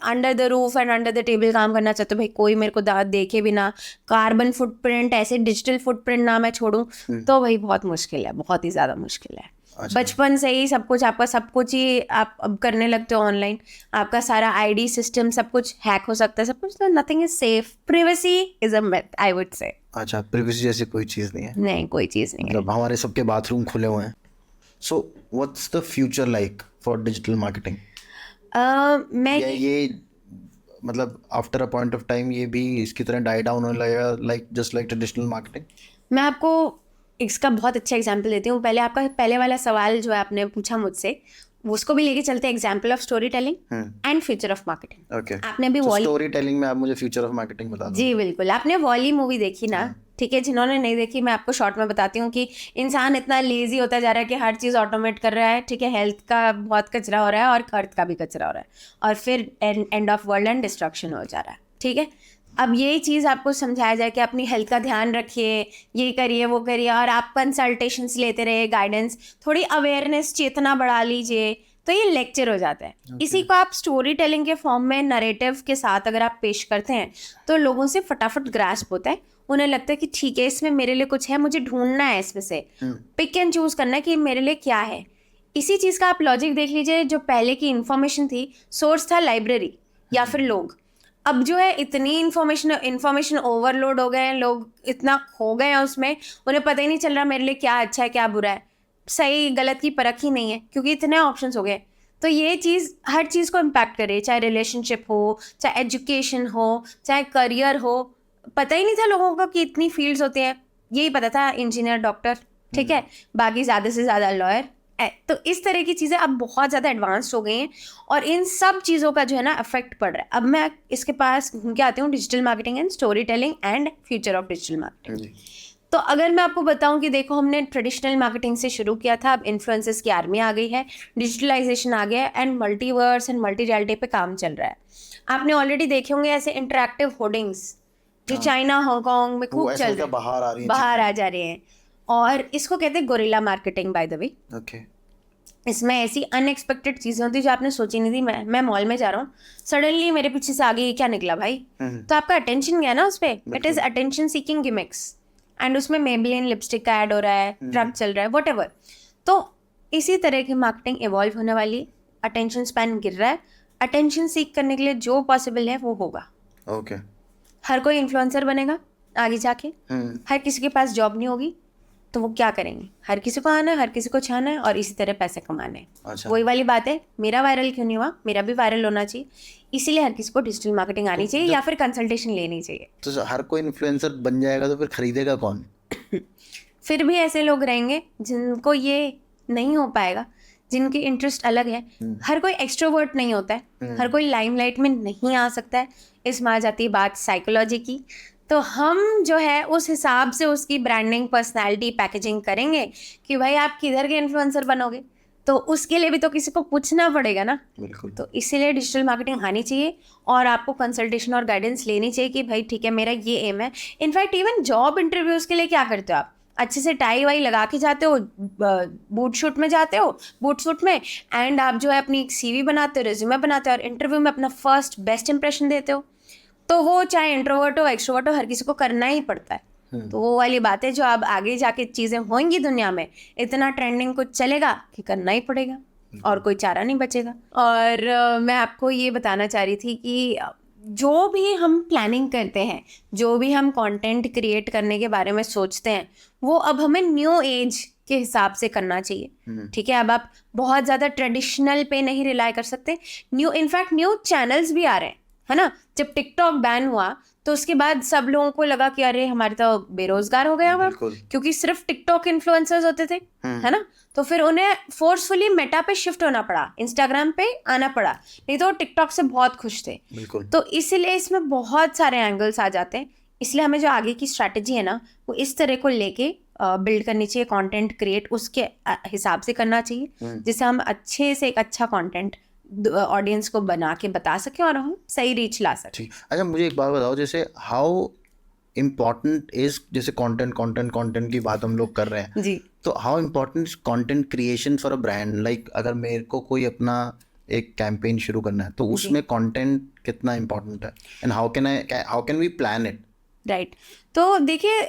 under the roof and under the table काम करना चाहते हो, भाई कोई मेरे को देखे बिना, कार्बन फुटप्रिंट ऐसे डिजिटल फुटप्रिंट ना मैं छोड़ूं, तो वही बहुत मुश्किल है, बहुत ही ज़्यादा मुश्किल है। बचपन से ही सब कुछ आपका, सब कुछ ही आप अब करने लगते हो ऑनलाइन, आपका सारा आईडी सिस्टम सब कुछ हैक हो सकता है, सब कुछ। तो nothing is safe. Privacy is a myth, I would से। अच्छा, प्रिवेसी जैसी कोई चीज़ नहीं है? नहीं, कोई चीज़ नहीं है। मतलब हमारे सबके बाथरूम खुले हुए हैं। So what's the future like for digital marketing? मैं ये मतलब after a point of time ये भी इसकी तरह डाई डाउन होने लगेगा, like just like traditional marketing? मैं आपको इसका बहुत अच्छा एग्जाम्पल देती हूँ। पहले आपका पहले वाला सवाल जो आपने पूछा मुझसे, उसको भी लेके चलते हैं, example of story telling and future of marketing. Okay, आपने भी स्टोरी टेलिंग में आप मुझे फ्यूचर ऑफ मार्केटिंग बता दो। जी बिल्कुल। आपने वॉली मूवी देखी ना, ठीक है। जिन्होंने नहीं देखी, मैं आपको शॉर्ट में बताती हूँ कि इंसान इतना लेजी होता जा रहा है कि हर चीज़ ऑटोमेट कर रहा है, ठीक है। हेल्थ का बहुत कचरा हो रहा है और अर्थ का भी कचरा हो रहा है, और फिर end of world and destruction हो जा रहा है, ठीक है। अब यही चीज़ आपको समझाया जाए कि अपनी हेल्थ का ध्यान रखिए, ये करिए वो करिए, और आप कंसल्टेशंस लेते रहिए, गाइडेंस, थोड़ी अवेयरनेस, चेतना बढ़ा लीजिए, तो ये लेक्चर हो जाता है। इसी को आप स्टोरी टेलिंग के फॉर्म में नरेटिव के साथ अगर आप पेश करते हैं तो लोगों से फटाफट ग्रास्प होता है, उन्हें लगता है कि ठीक है, इसमें मेरे लिए कुछ है, मुझे ढूंढना है, इसमें से पिक एंड चूज करना है कि मेरे लिए क्या है। इसी चीज़ का आप लॉजिक देख लीजिए, जो पहले की इन्फॉर्मेशन थी, सोर्स था लाइब्रेरी या फिर लोग। अब जो है इतनी इन्फॉर्मेशन ओवरलोड हो गए हैं, लोग इतना खो गए हैं उसमें, उन्हें पता ही नहीं चल रहा मेरे लिए क्या अच्छा है क्या बुरा है, सही गलत की परख ही नहीं है, क्योंकि इतने ऑप्शंस हो गए। तो ये चीज़ हर चीज़ को इम्पैक्ट करे, चाहे रिलेशनशिप हो, चाहे एजुकेशन हो, चाहे करियर हो। पता ही नहीं था लोगों को कि इतनी फील्ड्स होती हैं, यही पता था इंजीनियर, डॉक्टर, ठीक है, बाकी ज़्यादा से ज़्यादा लॉयर। तो इस तरह की चीज़ें अब बहुत ज़्यादा एडवांस्ड हो गई हैं, और इन सब चीज़ों का जो है ना इफेक्ट पड़ रहा है। अब मैं इसके पास घूम के आती हूँ, digital marketing and story telling and future of digital marketing. तो अगर मैं आपको बताऊं कि देखो, हमने ट्रेडिशनल मार्केटिंग से शुरू किया था, अब इन्फ्लुएंसर्स की आर्मी आ गई है, डिजिटलाइजेशन आ गया है, and multiverse and multi reality पे काम चल रहा है। आपने ऑलरेडी देखे होंगे ऐसे इंटरैक्टिव होर्डिंग्स जो चाइना, हांगकांग में खूब चल रहे हैं, बाहर आ जा रहे हैं, और इसको कहते हैं gorilla marketing, by the way. इसमें ऐसी अनएक्सपेक्टेड चीजें होती है जो आपने सोची नहीं थी। मैं मॉल में जा रहा हूँ, सडनली मेरे पीछे से आगे क्या निकला भाई, तो आपका अटेंशन गया ना उस पर। It is attention seeking gimmicks, and उसमें मेबेलिन लिपस्टिक का ऐड हो रहा है, ड्रग चल रहा है, व्हाटएवर। तो इसी तरह की मार्केटिंग इवॉल्व होने वाली, अटेंशन स्पैन गिर रहा है, अटेंशन सीक करने के लिए जो पॉसिबल है वो होगा। ओके। हर कोई इन्फ्लुएंसर बनेगा आगे जाके, हर किसी के पास जॉब नहीं होगी, तो वो क्या करेंगे, हर किसी को आना है, हर किसी को छाना है, और इसी तरह पैसे कमाने हैं। अच्छा। वही वाली बात है, मेरा वायरल क्यों नहीं हुआ, मेरा भी वायरल होना चाहिए, इसीलिए हर किसी को डिजिटल मार्केटिंग आनी चाहिए या फिर कंसल्टेशन लेनी चाहिए। तो हर कोई इन्फ्लुएंसर बन जाएगा तो फिर खरीदेगा कौन? फिर भी ऐसे लोग रहेंगे जिनको ये नहीं हो पाएगा, जिनकी इंटरेस्ट अलग है। हर कोई एक्सट्रोवर्ट नहीं होता है, हर कोई लाइमलाइट में नहीं आ सकता है। इसमें आ जाती है बात साइकोलॉजी की। तो हम जो है उस हिसाब से उसकी ब्रांडिंग, पर्सनालिटी, पैकेजिंग करेंगे कि भाई आप किधर के इन्फ्लुएंसर बनोगे, तो उसके लिए भी तो किसी को पूछना पड़ेगा ना। बिल्कुल। तो इसीलिए डिजिटल मार्केटिंग आनी चाहिए, और आपको कंसल्टेशन और गाइडेंस लेनी चाहिए कि भाई ठीक है, मेरा ये एम है। इनफैक्ट इवन जॉब इंटरव्यूज़ के लिए क्या करते हो आप, अच्छे से टाई वाई लगा के जाते हो, बूट शूट में जाते हो, बूट सूट में, एंड आप जो है अपनी सीवी बनाते हो, रिज्यूमे बनाते हो, और इंटरव्यू में अपना फर्स्ट बेस्ट इंप्रेशन देते हो। तो वो चाहे इंट्रोवर्ट हो, एक्सट्रोवर्ट हो, हर किसी को करना ही पड़ता है। तो वो वाली बात है जो अब आगे जाके चीज़ें होंगी दुनिया में, इतना ट्रेंडिंग कुछ चलेगा कि करना ही पड़ेगा, और कोई चारा नहीं बचेगा। और मैं आपको ये बताना चाह रही थी कि जो भी हम प्लानिंग करते हैं, जो भी हम कंटेंट क्रिएट करने के बारे में सोचते हैं, वो अब हमें न्यू एज के हिसाब से करना चाहिए। ठीक है, अब आप बहुत ज़्यादा ट्रेडिशनल पे नहीं रिलाई कर सकते। इनफैक्ट न्यू चैनल्स भी आ रहे हैं, है ना। जब टिकटॉक बैन हुआ तो उसके बाद सब लोगों को लगा कि अरे हमारे तो बेरोजगार हो गया हम, क्योंकि सिर्फ टिकटॉक इन्फ्लुएंसर्स होते थे, है ना। तो फिर उन्हें फोर्सफुली मेटा पे शिफ्ट होना पड़ा, इंस्टाग्राम पे आना पड़ा, नहीं तो टिकटॉक से बहुत खुश थे। तो इसीलिए इसमें बहुत सारे एंगल्स आ जाते हैं। इसलिए हमें जो आगे की स्ट्रैटेजी है ना, वो इस तरह को लेके बिल्ड करनी चाहिए, कंटेंट क्रिएट उसके हिसाब से करना चाहिए, जिससे हम अच्छे से एक अच्छा कंटेंट ऑडियंस को बना के बता सके और हम सही रीच ला सके। अच्छा, मुझे एक बात बताओ, जैसे हाउ इम्पोर्टेंट इज, जैसे कंटेंट की बात हम लोग कर रहे हैं जी, तो how important is content creation for a brand? Like अगर मेरे को कोई अपना एक कैंपेन शुरू करना है तो उसमें कंटेंट कितना इम्पोर्टेंट है, and how can we plan it? Right. तो देखिए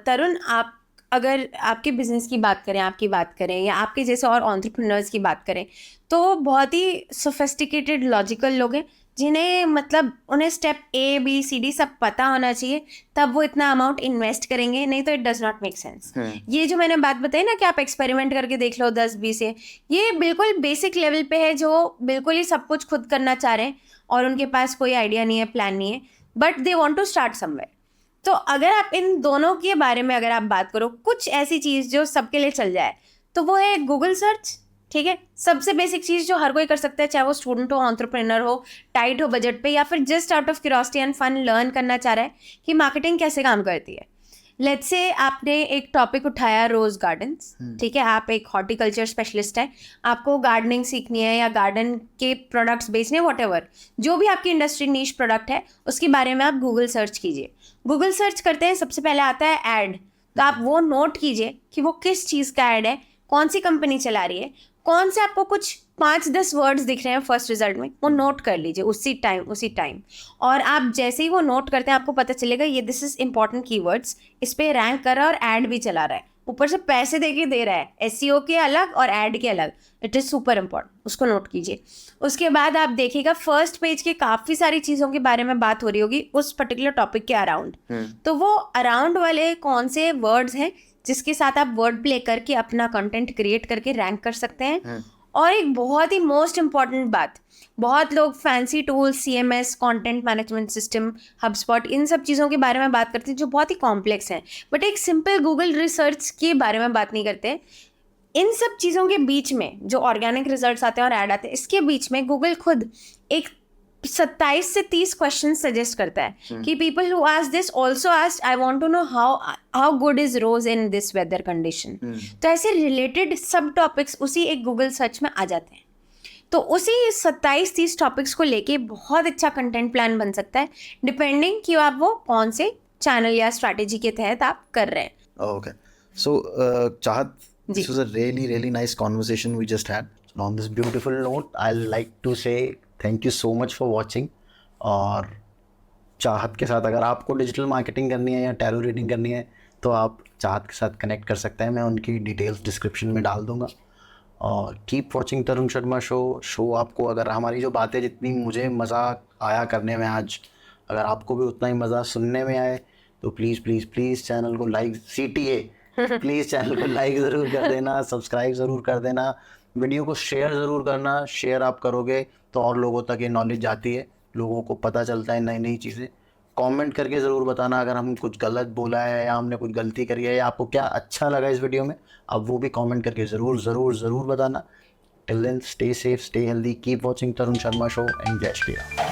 तरुण, आप अगर आपके बिजनेस की बात करें, आपकी बात करें, या आपके जैसे और एंटरप्रेन्योर्स की बात करें, तो बहुत ही सोफिस्टिकेटेड लॉजिकल लोग हैं, जिन्हें मतलब उन्हें स्टेप ABCD सब पता होना चाहिए, तब वो इतना अमाउंट इन्वेस्ट करेंगे, नहीं तो it does not make sense. ये जो मैंने बात बताई ना कि आप एक्सपेरिमेंट करके देख लो 10-20 है, ये बिल्कुल बेसिक लेवल पे है, जो बिल्कुल ही सब कुछ खुद करना चाह रहे हैं और उनके पास कोई आइडिया नहीं है, प्लान नहीं है, but they want to start somewhere. तो अगर आप इन दोनों के बारे में अगर आप बात करो, कुछ ऐसी चीज़ जो सबके लिए चल जाए, तो वो है गूगल सर्च। ठीक है, सबसे बेसिक चीज़ जो हर कोई कर सकता है, चाहे वो स्टूडेंट हो, एंटरप्रेन्योर हो, टाइट हो बजट पे, या फिर just out of curiosity and fun learn करना चाह रहा है कि मार्केटिंग कैसे काम करती है। लेट्स से आपने एक टॉपिक उठाया रोज गार्डन्स, ठीक है, आप एक हॉर्टिकल्चर स्पेशलिस्ट है, आपको गार्डनिंग सीखनी है या गार्डन के प्रोडक्ट्स बेचने, व्हाटएवर जो भी आपकी इंडस्ट्री नीश प्रोडक्ट है उसके बारे में आप गूगल सर्च कीजिए। गूगल सर्च करते हैं सबसे पहले आता है ऐड, तो आप वो नोट कीजिए कि वो किस चीज़ का ऐड है, कौन सी कंपनी चला रही है, कौन से आपको कुछ 5-10 वर्ड्स दिख रहे हैं फर्स्ट रिजल्ट में, वो नोट कर लीजिए उसी टाइम। और आप जैसे ही वो नोट करते हैं आपको पता चलेगा ये दिस इज इंपॉर्टेंट कीवर्ड्स, इस पे रैंक कर रहा है और ऐड भी चला रहा है, ऊपर से पैसे दे के दे रहा है, एसईओ के अलग और ऐड के अलग। इट इज़ सुपर इंपॉर्टेंट, उसको नोट कीजिए। उसके बाद आप देखिएगा फर्स्ट पेज के काफ़ी सारी चीज़ों के बारे में बात हो रही होगी उस पर्टिकुलर टॉपिक के अराउंड, तो वो अराउंड वाले कौन से वर्ड्स हैं जिसके साथ आप वर्ड प्ले करके अपना कंटेंट क्रिएट करके रैंक कर सकते हैं। और एक बहुत ही मोस्ट इम्पॉर्टेंट बात, बहुत लोग fancy tools, CMS, content management system, HubSpot, इन सब चीज़ों के बारे में बात करते हैं जो बहुत ही कॉम्प्लेक्स हैं, बट एक सिंपल गूगल रिसर्च के बारे में बात नहीं करते। इन सब चीज़ों के बीच में जो ऑर्गेनिक रिजल्ट्स आते हैं और ऐड आते हैं, इसके बीच में गूगल खुद एक 27 से 30 क्वेश्चन सजेस्ट करता है कि people who ask this also asked I want to know how good is rose in this weather condition. तो ऐसे रिलेटेड सब टॉपिक्स उसी एक गूगल सर्च में आ जाते हैं। तो उसी 27-30 टॉपिक्स को लेके बहुत अच्छा कंटेंट प्लान बन सकता है, डिपेंडिंग कि आप वो कौन से चैनल या स्ट्रैटेजी के तहत आप कर रहे हैं। Okay. So, Chahat, this was a really nice conversation we just had. So on this beautiful note, I'd like to say thank you so much for watching. और चाहत के साथ अगर आपको डिजिटल मार्केटिंग करनी है या टैरो रीडिंग करनी है तो आप चाहत के साथ कनेक्ट कर सकते हैं, मैं उनकी डिटेल्स डिस्क्रिप्शन में डाल दूंगा। और keep watching Tarun Sharma show आपको, अगर हमारी जो बातें जितनी मुझे मज़ा आया करने में आज, अगर आपको भी उतना ही मज़ा सुनने में आए तो प्लीज़ चैनल को लाइक, प्लीज़ चैनल को लाइक ज़रूर कर देना, सब्सक्राइब ज़रूर कर देना, वीडियो को शेयर ज़रूर करना। शेयर आप करोगे तो और लोगों तक ये नॉलेज जाती है, लोगों को पता चलता है नई चीज़ें। कमेंट करके ज़रूर बताना अगर हम कुछ गलत बोला है या हमने कुछ गलती करी है या आपको क्या अच्छा लगा इस वीडियो में, आप वो भी कमेंट करके ज़रूर बताना। Till then, stay safe, stay healthy, keep watching Tarun Sharma show and Jai Shri Ram.